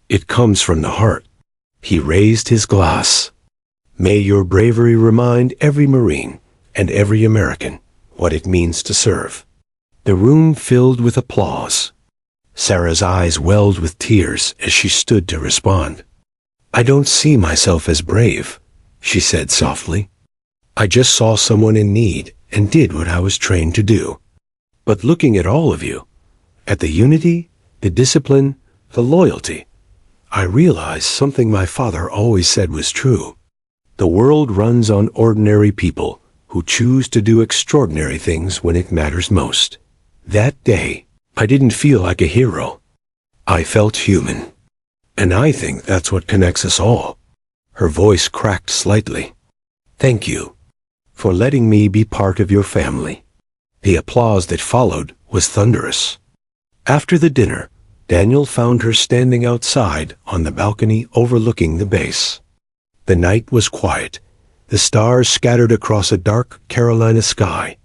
It comes from the heart. He raised his glass. May your bravery remind every Marine and every American what it means to serve. The room filled with applause. Sarah's eyes welled with tears as she stood to respond. I don't see myself as brave, she said softly. I just saw someone in need and did what I was trained to do. But looking at all of you, at the unity, the discipline, the loyalty, I realized something my father always said was true. The world runs on ordinary people who choose to do extraordinary things when it matters most. That day, I didn't feel like a hero. I felt human. And I think that's what connects us all. Her voice cracked slightly. Thank you for letting me be part of your family. The applause that followed was thunderous. After the dinner, Daniel found her standing outside on the balcony overlooking the base. The night was quiet, the stars scattered across a dark Carolina sky.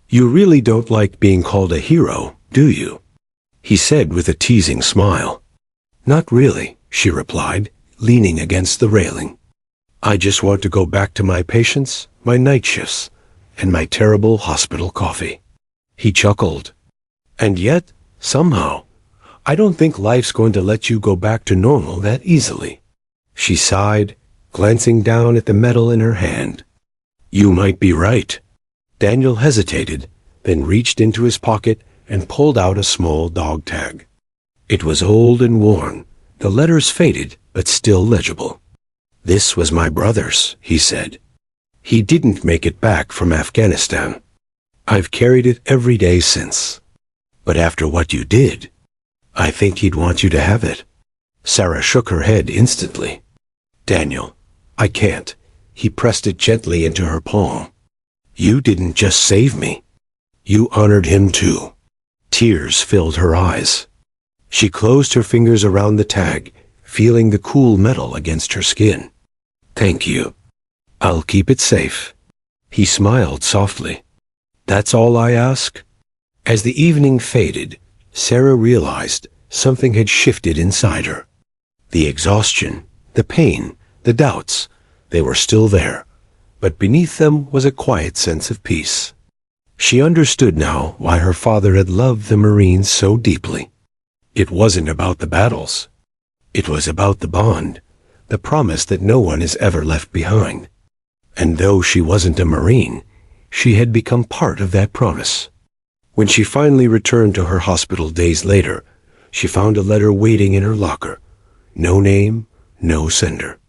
You really don't like being called a hero, do you? He said with a teasing smile. Not really, she replied, leaning against the railing. I just want to go back to my patients, my night shifts, and my terrible hospital coffee. He chuckled. And yet, somehow, I don't think life's going to let you go back to normal that easily. She sighed, glancing down at the medal in her hand. You might be right. Daniel hesitated, then reached into his pocket and pulled out a small dog tag. It was old and worn, the letters faded, but still legible. This was my brother's, he said. He didn't make it back from Afghanistan. I've carried it every day since. But after what you did, I think he'd want you to have it. Sarah shook her head instantly. Daniel, I can't. He pressed it gently into her palm. You didn't just save me. You honored him too. Tears filled her eyes. She closed her fingers around the tag, feeling the cool metal against her skin. Thank you. I'll keep it safe. He smiled softly. That's all I ask? As the evening faded, Sarah realized something had shifted inside her. The exhaustion, the pain, the doubts, they were still there, but beneath them was a quiet sense of peace. She understood now why her father had loved the Marines so deeply. It wasn't about the battles. It was about the bond, the promise that no one is ever left behind. And though she wasn't a Marine, she had become part of that promise. When she finally returned to her hospital days later, she found a letter waiting in her locker. No name, no sender.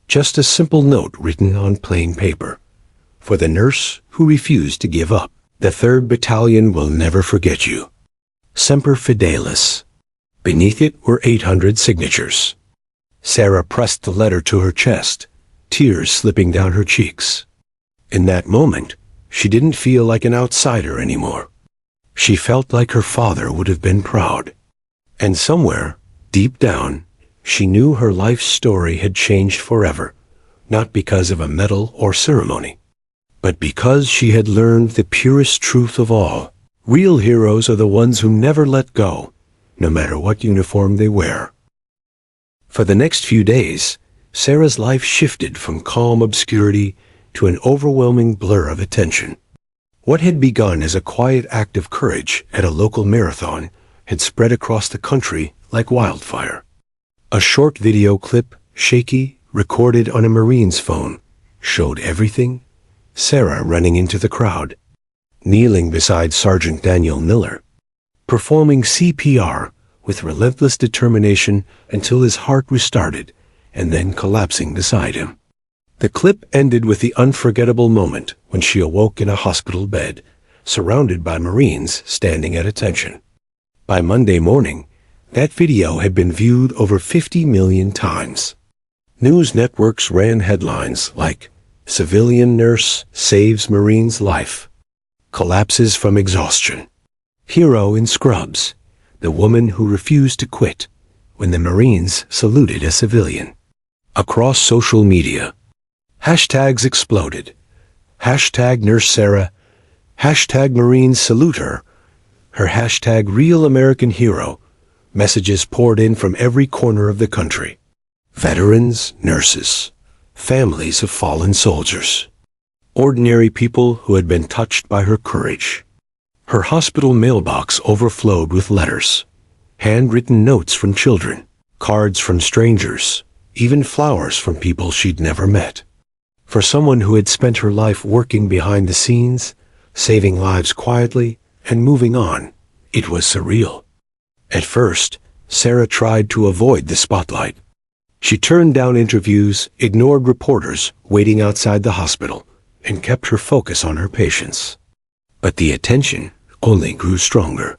Just a simple note written on plain paper. For the nurse who refused to give up. The 3rd Battalion will never forget you. Semper Fidelis. Beneath it were 800 signatures. Sarah pressed the letter to her chest, tears slipping down her cheeks. In that moment, she didn't feel like an outsider anymore. She felt like her father would have been proud. And somewhere, deep down, she knew her life's story had changed forever, not because of a medal or ceremony, but because she had learned the purest truth of all. Real heroes are the ones who never let go, no matter what uniform they wear. For the next few days, Sarah's life shifted from calm obscurity to an overwhelming blur of attention. What had begun as a quiet act of courage at a local marathon had spread across the country like wildfire. A short video clip, shaky, recorded on a Marine's phone, showed everything. Sarah running into the crowd, kneeling beside Sergeant Daniel Miller, performing CPR with relentless determination until his heart restarted, and then collapsing beside him. The clip ended with the unforgettable moment when she awoke in a hospital bed, surrounded by Marines standing at attention. By Monday morning, that video had been viewed over 50 million times. News networks ran headlines like, "Civilian nurse saves Marine's life. Collapses from exhaustion. Hero in scrubs, the woman who refused to quit when the Marines saluted a civilian." Across social media, hashtags exploded. Hashtag Nurse Sarah, hashtag Marines salute her, her hashtag Real American Hero. Messages poured in from every corner of the country. Veterans, nurses, families of fallen soldiers, ordinary people who had been touched by her courage. Her hospital mailbox overflowed with letters, handwritten notes from children, cards from strangers, even flowers from people she'd never met. For someone who had spent her life working behind the scenes, saving lives quietly, and moving on, it was surreal. At first, Sarah tried to avoid the spotlight. She turned down interviews, ignored reporters waiting outside the hospital, and kept her focus on her patients. But the attention only grew stronger.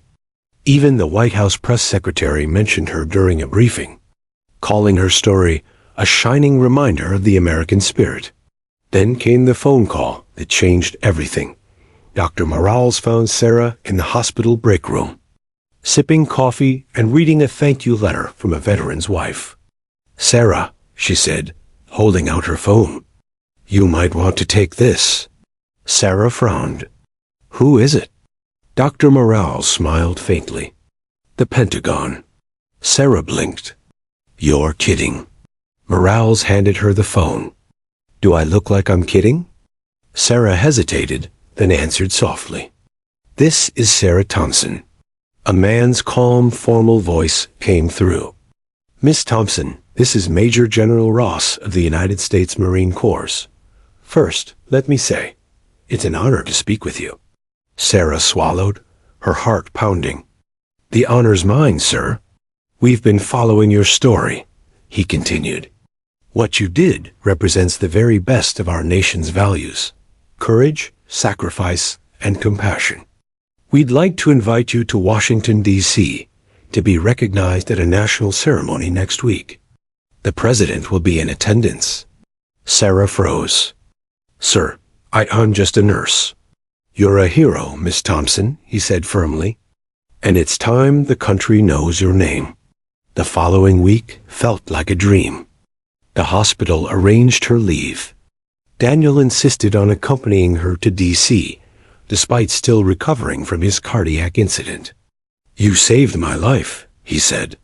Even the White House press secretary mentioned her during a briefing, calling her story a shining reminder of the American spirit. Then came the phone call that changed everything. Dr. Morales found Sarah in the hospital break room, sipping coffee and reading a thank you letter from a veteran's wife. "Sarah," she said, holding out her phone, "you might want to take this." Sarah frowned. "Who is it?" Dr. Morales smiled faintly. "The Pentagon." Sarah blinked. "You're kidding." Morales handed her the phone. "Do I look like I'm kidding?" Sarah hesitated, then answered softly. "This is Sarah Thompson." A man's calm, formal voice came through. "Miss Thompson, this is Major General Ross of the United States Marine Corps. First, let me say, it's an honor to speak with you." Sarah swallowed, her heart pounding. "The honor's mine, sir. We've been following your story," he continued. "What you did represents the very best of our nation's values: courage, sacrifice, and compassion. We'd like to invite you to Washington, D.C., to be recognized at a national ceremony next week. The president will be in attendance." Sarah froze. "Sir, I'm just a nurse." "You're a hero, Miss Thompson," he said firmly. "And it's time the country knows your name." The following week felt like a dream. The hospital arranged her leave. Daniel insisted on accompanying her to D.C., despite still recovering from his cardiac incident. "You saved my life," he said.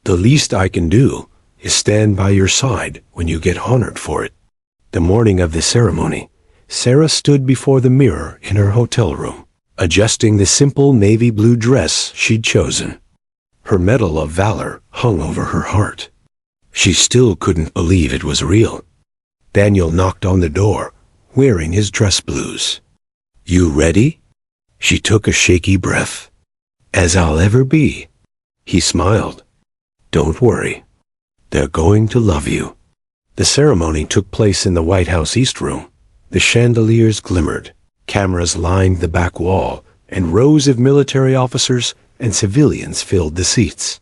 "The least I can do is stand by your side when you get honored for it." The morning of the ceremony, Sarah stood before the mirror in her hotel room, adjusting the simple navy blue dress she'd chosen. Her Medal of Valor hung over her heart. She still couldn't believe it was real. Daniel knocked on the door, wearing his dress blues. You ready? She took a shaky breath. As I'll ever be. He smiled. Don't worry. They're going to love you. The ceremony took place in the White House East Room. The chandeliers glimmered, cameras lined the back wall, and rows of military officers and civilians filled the seats.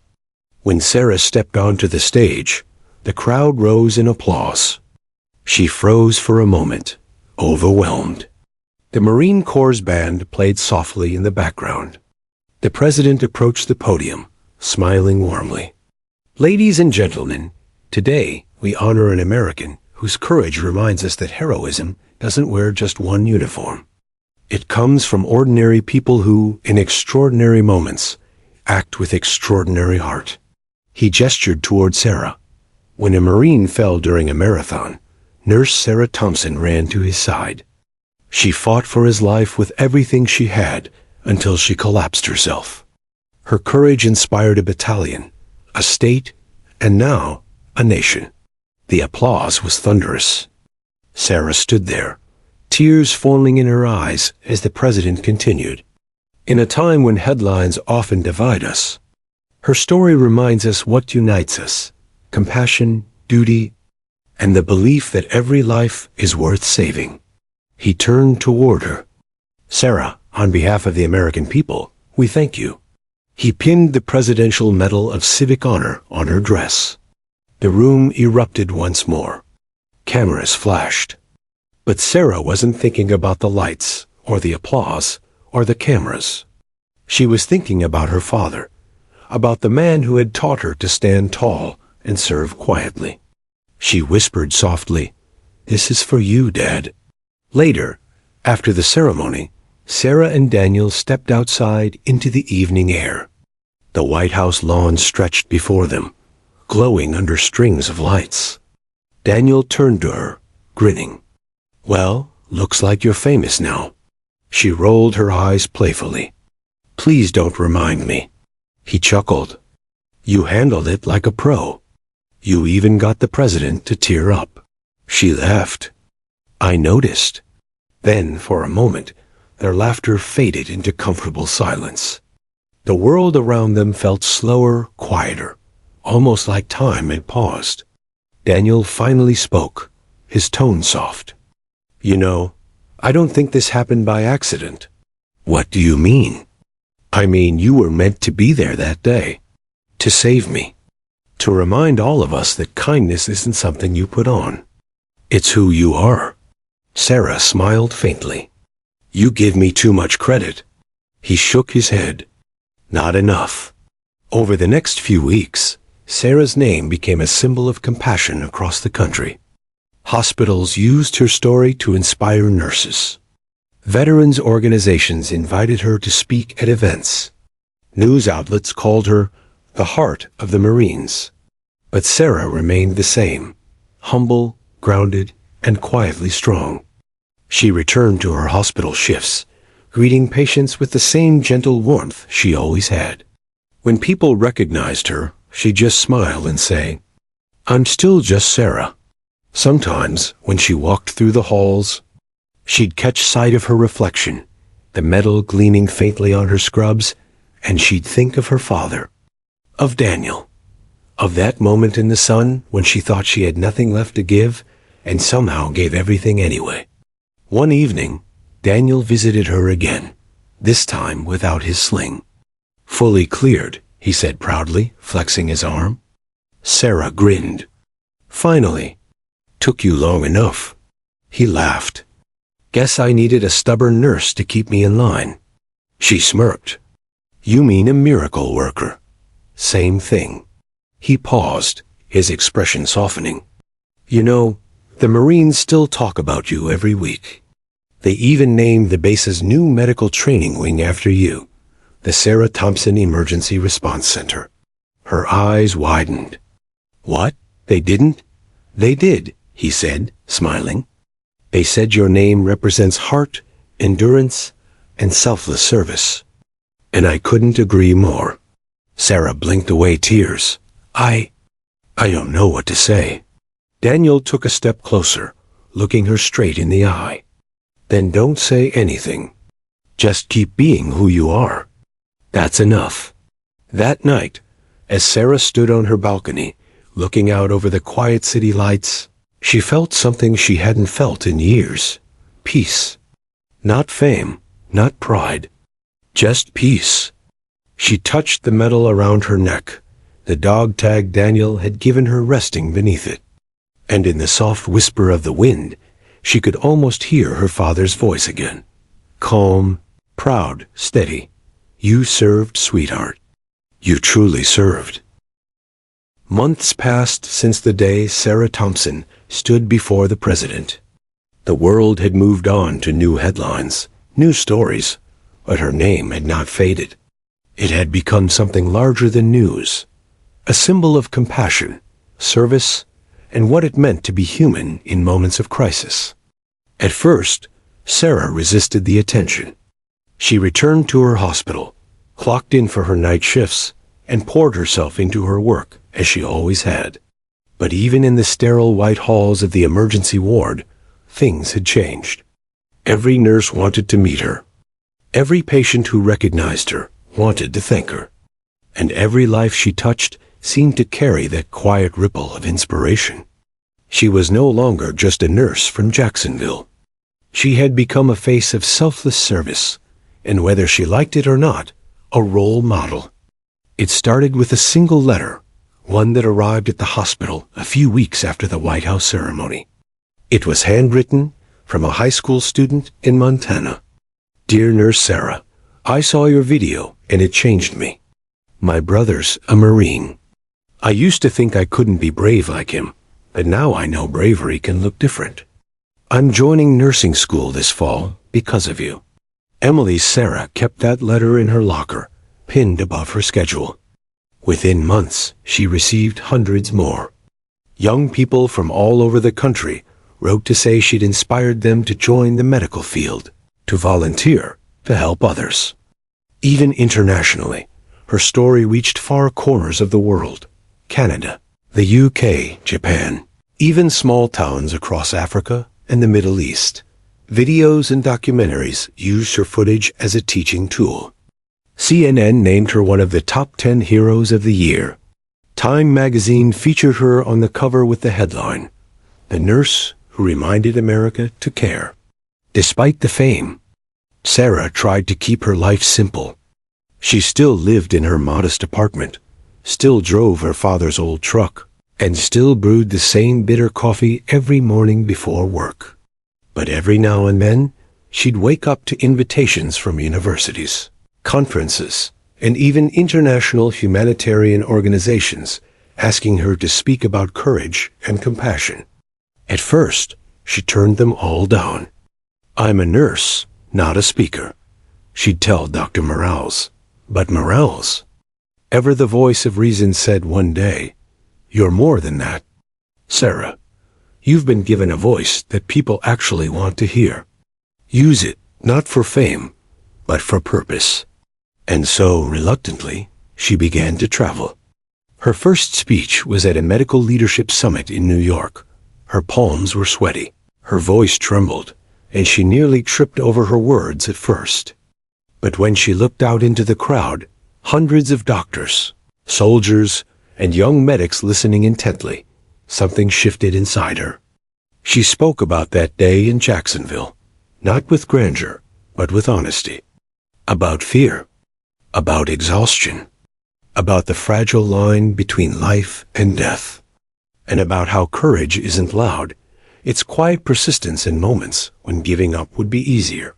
When Sarah stepped onto the stage, the crowd rose in applause. She froze for a moment, overwhelmed. The Marine Corps band played softly in the background. The president approached the podium, smiling warmly. Ladies and gentlemen, today we honor an American whose courage reminds us that heroism doesn't wear just one uniform. It comes from ordinary people who, in extraordinary moments, act with extraordinary heart. He gestured toward Sarah. When a Marine fell during a marathon, Nurse Sarah Thompson ran to his side. She fought for his life with everything she had until she collapsed herself. Her courage inspired a battalion, a state, and now a nation. The applause was thunderous. Sarah stood there, tears falling in her eyes as the president continued. In a time when headlines often divide us, her story reminds us what unites us: compassion, duty, and the belief that every life is worth saving. He turned toward her. Sarah, on behalf of the American people, we thank you. He pinned the Presidential Medal of Civic Honor on her dress. The room erupted once more. Cameras flashed. But Sarah wasn't thinking about the lights, or the applause, or the cameras. She was thinking about her father, about the man who had taught her to stand tall and serve quietly. She whispered softly, "This is for you, Dad." Later, after the ceremony, Sarah and Daniel stepped outside into the evening air. The White House lawn stretched before them, glowing under strings of lights. Daniel turned to her, grinning. "Well, looks like you're famous now." She rolled her eyes playfully. "Please don't remind me." He chuckled. "You handled it like a pro. You even got the president to tear up." She laughed. "I noticed." Then, for a moment, their laughter faded into comfortable silence. The world around them felt slower, quieter, almost like time had paused. Daniel finally spoke, his tone soft. "You know, I don't think this happened by accident." "What do you mean?" "I mean you were meant to be there that day. To save me. To remind all of us that kindness isn't something you put on. It's who you are." Sarah smiled faintly. "You give me too much credit." He shook his head. "Not enough." Over the next few weeks, Sarah's name became a symbol of compassion across the country. Hospitals used her story to inspire nurses. Veterans organizations invited her to speak at events. News outlets called her the heart of the Marines. But Sarah remained the same, humble, grounded, and quietly strong. She returned to her hospital shifts, greeting patients with the same gentle warmth she always had. When people recognized her, she'd just smile and say, "I'm still just Sarah." Sometimes, when she walked through the halls, she'd catch sight of her reflection, the metal gleaming faintly on her scrubs, and she'd think of her father, of Daniel, of that moment in the sun when she thought she had nothing left to give and somehow gave everything anyway. One evening, Daniel visited her again, this time without his sling. "Fully cleared," he said proudly, flexing his arm. Sarah grinned. "Finally. Took you long enough." He laughed. "Guess I needed a stubborn nurse to keep me in line." She smirked. "You mean a miracle worker." "Same thing." He paused, his expression softening. "You know, the Marines still talk about you every week. They even named the base's new medical training wing after you, the Sarah Thompson Emergency Response Center." Her eyes widened. "What? They didn't?" "They did," he said, smiling. "They said your name represents heart, endurance, and selfless service." And I couldn't agree more. Sarah blinked away tears. I don't know what to say." Daniel took a step closer, looking her straight in the eye. Then don't say anything. Just keep being who you are. That's enough. That night, as Sarah stood on her balcony, looking out over the quiet city lights, she felt something she hadn't felt in years. Peace. Not fame, not pride. Just peace. She touched the metal around her neck. The dog tag Daniel had given her resting beneath it. And in the soft whisper of the wind, she could almost hear her father's voice again. Calm, proud, steady. You served, sweetheart. You truly served. Months passed since the day Sarah Thompson stood before the president. The world had moved on to new headlines, new stories, but her name had not faded. It had become something larger than news, a symbol of compassion, service, and what it meant to be human in moments of crisis. At first, Sarah resisted the attention. She returned to her hospital, clocked in for her night shifts, and poured herself into her work, as she always had. But even in the sterile white halls of the emergency ward, things had changed. Every nurse wanted to meet her. Every patient who recognized her wanted to thank her. And every life she touched seemed to carry that quiet ripple of inspiration. She was no longer just a nurse from Jacksonville. She had become a face of selfless service, and whether she liked it or not, a role model. It started with a single letter, one that arrived at the hospital a few weeks after the White House ceremony. It was handwritten from a high school student in Montana. Dear Nurse Sarah, I saw your video and it changed me. My brother's a Marine. I used to think I couldn't be brave like him, but now I know bravery can look different. I'm joining nursing school this fall because of you. Emily's Sarah kept that letter in her locker, pinned above her schedule. Within months, she received hundreds more. Young people from all over the country wrote to say she'd inspired them to join the medical field, to volunteer, to help others. Even internationally, her story reached far corners of the world. Canada, the UK, Japan, even small towns across Africa and the Middle East. Videos and documentaries used her footage as a teaching tool. CNN named her one of the top 10 heroes of the year. Time magazine featured her on the cover with the headline, "The Nurse Who Reminded America to Care." Despite the fame, Sarah tried to keep her life simple. She still lived in her modest apartment, still drove her father's old truck, and still brewed the same bitter coffee every morning before work. But every now and then, she'd wake up to invitations from universities, conferences, and even international humanitarian organizations asking her to speak about courage and compassion. At first, she turned them all down. I'm a nurse, not a speaker, she'd tell Dr. Morales. But Morales, ever the voice of reason, said one day, "You're more than that. Sarah, you've been given a voice that people actually want to hear. Use it, not for fame, but for purpose." And so, reluctantly, she began to travel. Her first speech was at a medical leadership summit in New York. Her palms were sweaty, her voice trembled, and she nearly tripped over her words at first. But when she looked out into the crowd, hundreds of doctors, soldiers, and young medics listening intently, something shifted inside her. She spoke about that day in Jacksonville, not with grandeur, but with honesty. About fear, about exhaustion, about the fragile line between life and death, and about how courage isn't loud. It's quiet persistence in moments when giving up would be easier.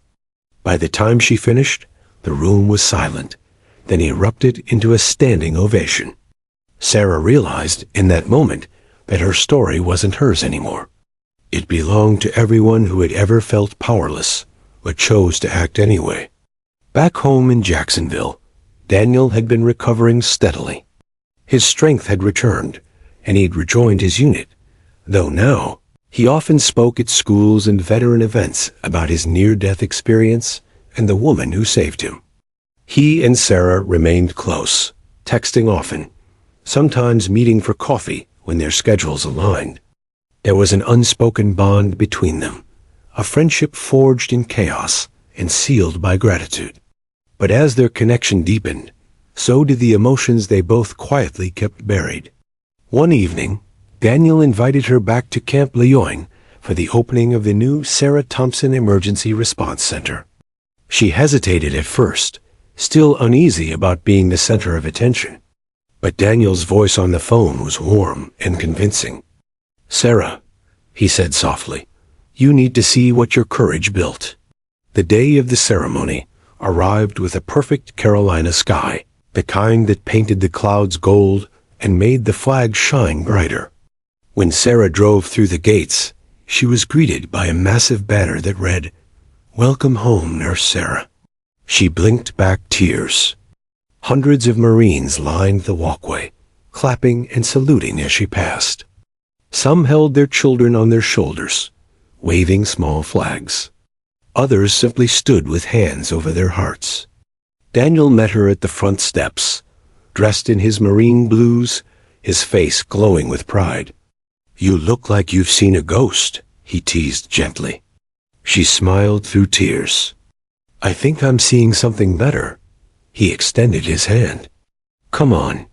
By the time she finished, the room was silent, then erupted into a standing ovation. Sarah realized in that moment that her story wasn't hers anymore. It belonged to everyone who had ever felt powerless, but chose to act anyway. Back home in Jacksonville, Daniel had been recovering steadily. His strength had returned, and he'd rejoined his unit, though now he often spoke at schools and veteran events about his near-death experience and the woman who saved him. He and Sarah remained close, texting often, sometimes meeting for coffee when their schedules aligned. There was an unspoken bond between them, a friendship forged in chaos and sealed by gratitude. But as their connection deepened, so did the emotions they both quietly kept buried. One evening, Daniel invited her back to Camp Leoyne for the opening of the new Sarah Thompson Emergency Response Center. She hesitated at first, still uneasy about being the center of attention. But Daniel's voice on the phone was warm and convincing. "Sarah," he said softly, "you need to see what your courage built." The day of the ceremony arrived with a perfect Carolina sky, the kind that painted the clouds gold and made the flag shine brighter. When Sarah drove through the gates, she was greeted by a massive banner that read, "Welcome home, Nurse Sarah." She blinked back tears. Hundreds of Marines lined the walkway, clapping and saluting as she passed. Some held their children on their shoulders, waving small flags. Others simply stood with hands over their hearts. Daniel met her at the front steps, dressed in his Marine blues, his face glowing with pride. "You look like you've seen a ghost," he teased gently. She smiled through tears. "I think I'm seeing something better." He extended his hand. "Come on.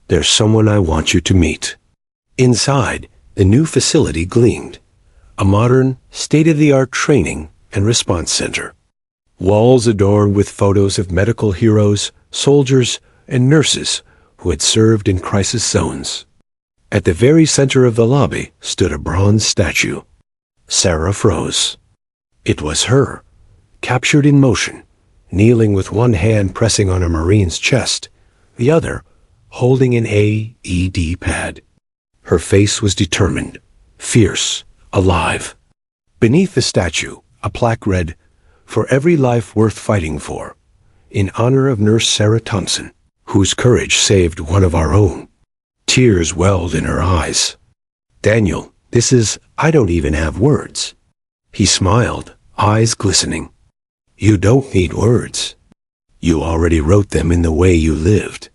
There's someone I want you to meet." Inside, the new facility gleamed. A modern, state-of-the-art training and response center. Walls adorned with photos of medical heroes, soldiers, and nurses who had served in crisis zones. At the very center of the lobby stood a bronze statue. Sarah froze. It was her, captured in motion, kneeling with one hand pressing on a Marine's chest, the other holding an AED pad. Her face was determined, fierce, alive. Beneath the statue, a plaque read, "For every life worth fighting for, in honor of Nurse Sarah Thompson, whose courage saved one of our own." Tears welled in her eyes. "Daniel, I don't even have words." He smiled, eyes glistening. "You don't need words. You already wrote them in the way you lived."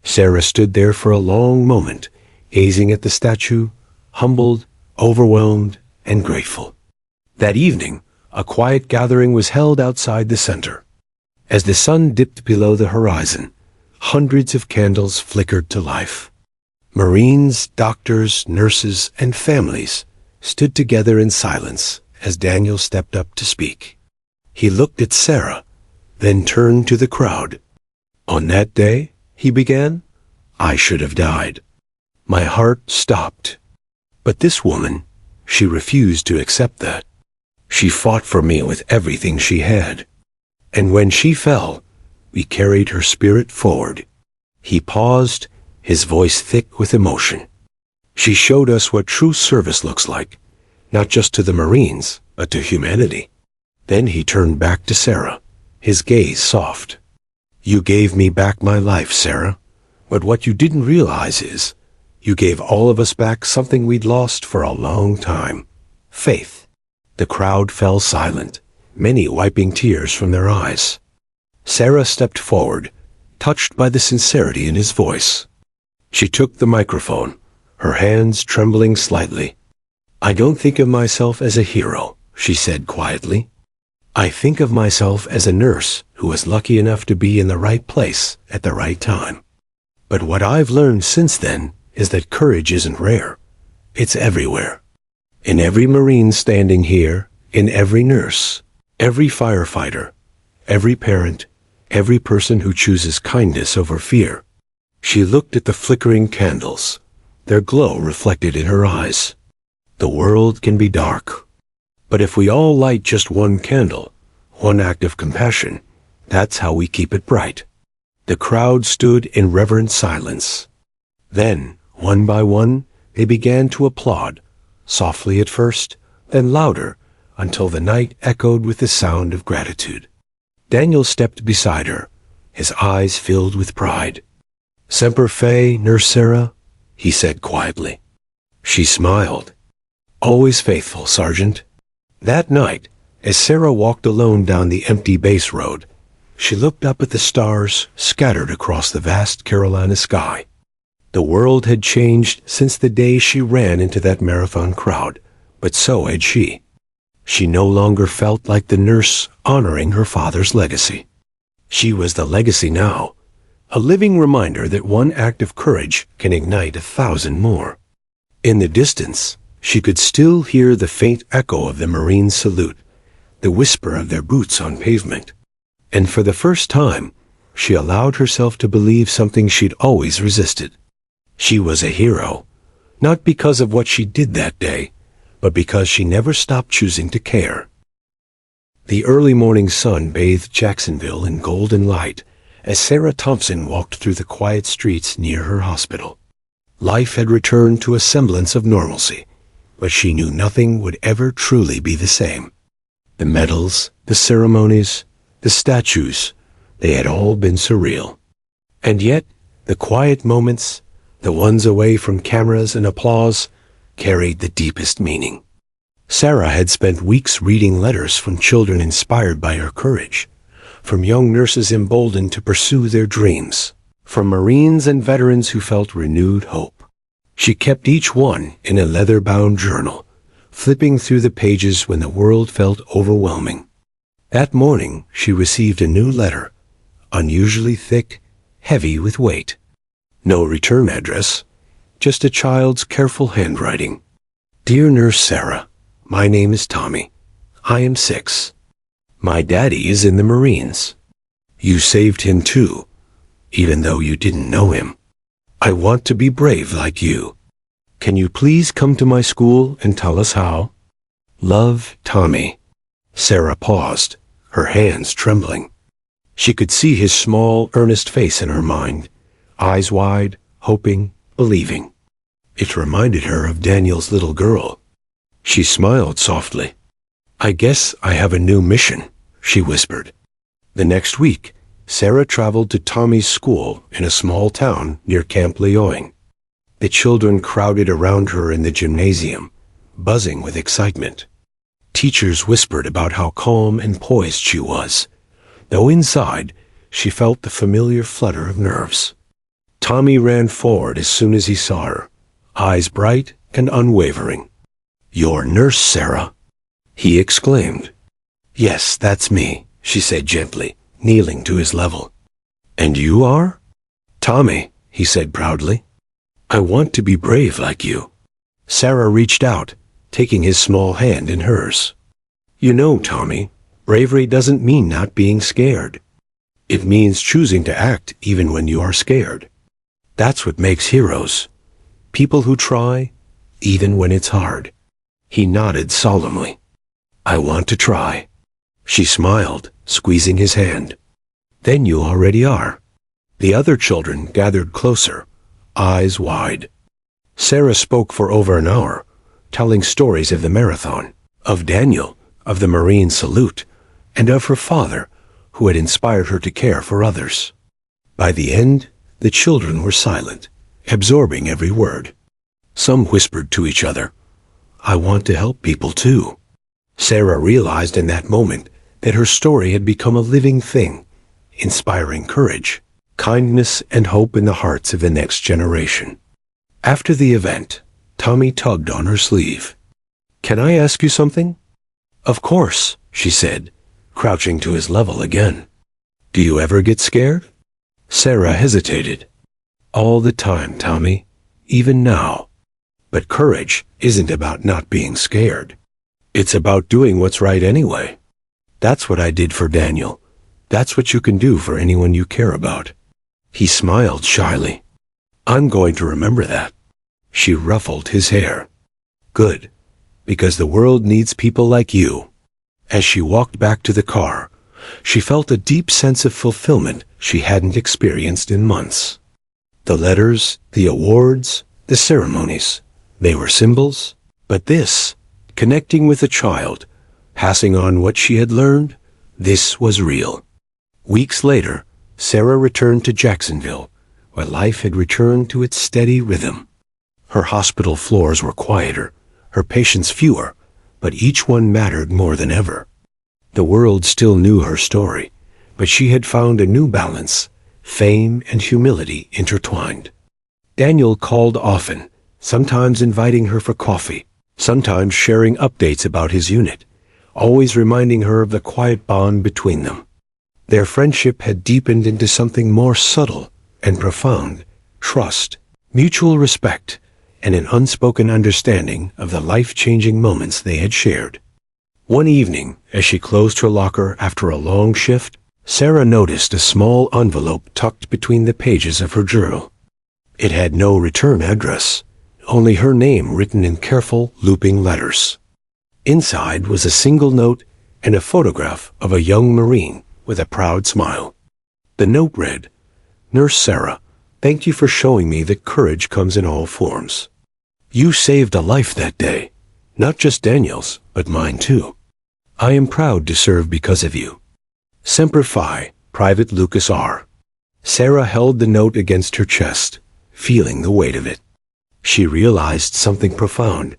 Sarah stood there for a long moment, gazing at the statue, humbled, overwhelmed, and grateful. That evening, a quiet gathering was held outside the center. As the sun dipped below the horizon, hundreds of candles flickered to life. Marines, doctors, nurses, and families stood together in silence as Daniel stepped up to speak. He looked at Sarah, then turned to the crowd. "On that day," he began, "I should have died. My heart stopped. But this woman, she refused to accept that. She fought for me with everything she had. And when she fell, we carried her spirit forward." He paused, his voice thick with emotion. "She showed us what true service looks like, not just to the Marines, but to humanity." Then he turned back to Sarah, his gaze soft. "You gave me back my life, Sarah, but what you didn't realize is, you gave all of us back something we'd lost for a long time: faith." The crowd fell silent, many wiping tears from their eyes. Sarah stepped forward, touched by the sincerity in his voice. She took the microphone, her hands trembling slightly. "I don't think of myself as a hero," she said quietly. "I think of myself as a nurse who was lucky enough to be in the right place at the right time. But what I've learned since then is that courage isn't rare. It's everywhere. In every Marine standing here, in every nurse, every firefighter, every parent, every person who chooses kindness over fear." She looked at the flickering candles, their glow reflected in her eyes. "The world can be dark. But if we all light just one candle, one act of compassion, that's how we keep it bright." The crowd stood in reverent silence. Then, one by one, they began to applaud, softly at first, then louder, until the night echoed with the sound of gratitude. Daniel stepped beside her, his eyes filled with pride. "Semper Fi, Nurse Sarah," he said quietly. She smiled. "Always faithful, Sergeant." That night, as Sarah walked alone down the empty base road, she looked up at the stars scattered across the vast Carolina sky. The world had changed since the day she ran into that marathon crowd, but so had she. She no longer felt like the nurse honoring her father's legacy. She was the legacy now, a living reminder that one act of courage can ignite 1,000 more. In the distance, she could still hear the faint echo of the Marines' salute, the whisper of their boots on pavement. And for the first time, she allowed herself to believe something she'd always resisted. She was a hero, not because of what she did that day, but because she never stopped choosing to care. The early morning sun bathed Jacksonville in golden light as Sarah Thompson walked through the quiet streets near her hospital. Life had returned to a semblance of normalcy, but she knew nothing would ever truly be the same. The medals, the ceremonies, the statues, they had all been surreal. And yet, the quiet moments, the ones away from cameras and applause, carried the deepest meaning. Sarah had spent weeks reading letters from children inspired by her courage, from young nurses emboldened to pursue their dreams, from Marines and veterans who felt renewed hope. She kept each one in a leather-bound journal, flipping through the pages when the world felt overwhelming. That morning, she received a new letter, unusually thick, heavy with weight. No return address, just a child's careful handwriting. Dear Nurse Sarah, my name is Tommy. I am 6. My daddy is in the Marines. You saved him too, even though you didn't know him. I want to be brave like you. Can you please come to my school and tell us how? Love, Tommy. Sarah paused, her hands trembling. She could see his small, earnest face in her mind, eyes wide, hoping, believing. It reminded her of Daniel's little girl. She smiled softly. I guess I have a new mission, she whispered. The next week, Sarah traveled to Tommy's school in a small town near Camp Leoing. The children crowded around her in the gymnasium, buzzing with excitement. Teachers whispered about how calm and poised she was, though inside, she felt the familiar flutter of nerves. Tommy ran forward as soon as he saw her, eyes bright and unwavering. Your nurse, Sarah, he exclaimed. Yes, that's me, she said gently, kneeling to his level. And you are? Tommy, he said proudly. I want to be brave like you. Sarah reached out, taking his small hand in hers. You know, Tommy, bravery doesn't mean not being scared. It means choosing to act even when you are scared. That's what makes heroes. People who try, even when it's hard. He nodded solemnly. I want to try. She smiled, squeezing his hand. Then you already are. The other children gathered closer, eyes wide. Sarah spoke for over an hour, telling stories of the marathon, of Daniel, of the Marine salute, and of her father, who had inspired her to care for others. By the end, the children were silent, absorbing every word. Some whispered to each other, I want to help people too. Sarah realized in that moment that her story had become a living thing, inspiring courage, kindness, and hope in the hearts of the next generation. After the event, Tommy tugged on her sleeve. Can I ask you something? Of course, she said, crouching to his level again. Do you ever get scared? Sarah hesitated. All the time, Tommy, even now. But courage isn't about not being scared. It's about doing what's right anyway. That's what I did for Daniel. That's what you can do for anyone you care about. He smiled shyly. I'm going to remember that. She ruffled his hair. Good, because the world needs people like you. As she walked back to the car, she felt a deep sense of fulfillment she hadn't experienced in months. The letters, the awards, the ceremonies, they were symbols, but this, connecting with a child, passing on what she had learned, this was real. Weeks later, Sarah returned to Jacksonville, where life had returned to its steady rhythm. Her hospital floors were quieter, her patients fewer, but each one mattered more than ever. The world still knew her story, but she had found a new balance, fame and humility intertwined. Daniel called often, sometimes inviting her for coffee, sometimes sharing updates about his unit, always reminding her of the quiet bond between them. Their friendship had deepened into something more subtle and profound: trust, mutual respect, and an unspoken understanding of the life-changing moments they had shared. One evening, as she closed her locker after a long shift, Sarah noticed a small envelope tucked between the pages of her journal. It had no return address, only her name written in careful, looping letters. Inside was a single note and a photograph of a young Marine with a proud smile. The note read, "Nurse Sarah, thank you for showing me that courage comes in all forms. You saved a life that day, not just Daniel's, but mine too. I am proud to serve because of you. Semper Fi, Private Lucas R." Sarah held the note against her chest, feeling the weight of it. She realized something profound,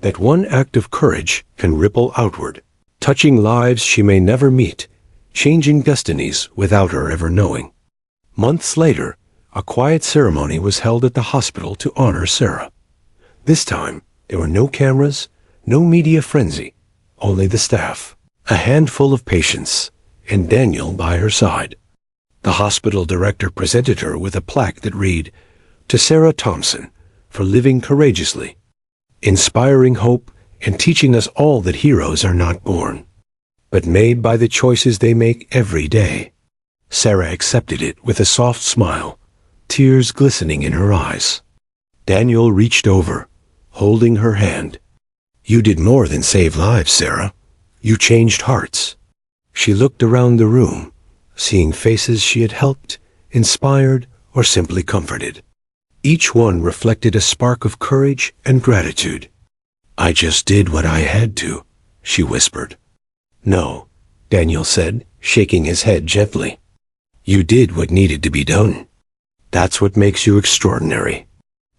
that one act of courage can ripple outward, touching lives she may never meet, changing destinies without her ever knowing. Months later, a quiet ceremony was held at the hospital to honor Sarah. This time, there were no cameras, no media frenzy, only the staff, a handful of patients, and Daniel by her side. The hospital director presented her with a plaque that read, "To Sarah Thompson, for living courageously, inspiring hope and teaching us all that heroes are not born, but made by the choices they make every day." Sarah accepted it with a soft smile, tears glistening in her eyes. Daniel reached over, holding her hand. "You did more than save lives, Sarah. You changed hearts." She looked around the room, seeing faces she had helped, inspired, or simply comforted. Each one reflected a spark of courage and gratitude. "I just did what I had to," she whispered. "No," Daniel said, shaking his head gently. "You did what needed to be done. That's what makes you extraordinary."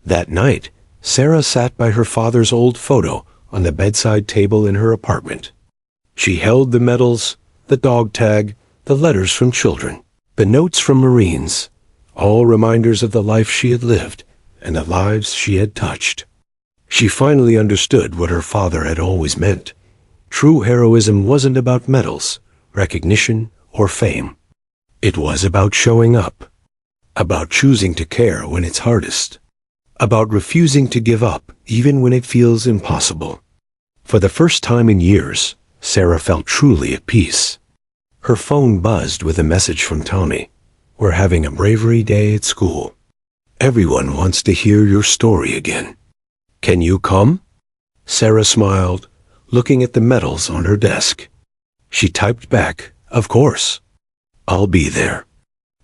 That night, Sarah sat by her father's old photo on the bedside table in her apartment. She held the medals, the dog tag, the letters from children, the notes from Marines, all reminders of the life she had lived and the lives she had touched. She finally understood what her father had always meant. True heroism wasn't about medals, recognition, or fame. It was about showing up, about choosing to care when it's hardest, about refusing to give up even when it feels impossible. For the first time in years, Sarah felt truly at peace. Her phone buzzed with a message from Tommy. "We're having a bravery day at school. Everyone wants to hear your story again. Can you come?" Sarah smiled, looking at the medals on her desk. She typed back, "Of course. I'll be there.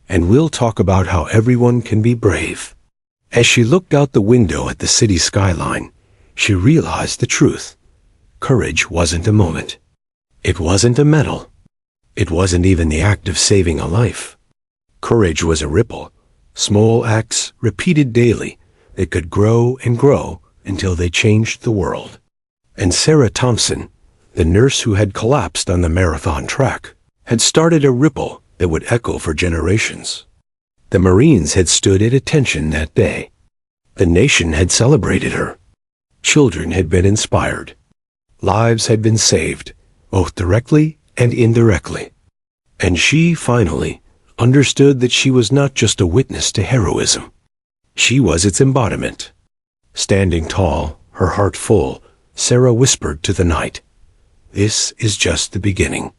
And we'll talk about how everyone can be brave." As she looked out the window at the city skyline, she realized the truth. Courage wasn't a moment. It wasn't a medal. It wasn't even the act of saving a life. Courage was a ripple, small acts repeated daily that could grow and grow until they changed the world. And Sarah Thompson, the nurse who had collapsed on the marathon track, had started a ripple that would echo for generations. The Marines had stood at attention that day. The nation had celebrated her. Children had been inspired. Lives had been saved, both directly and indirectly. And she, finally, understood that she was not just a witness to heroism. She was its embodiment. Standing tall, her heart full, Sarah whispered to the night, "This is just the beginning."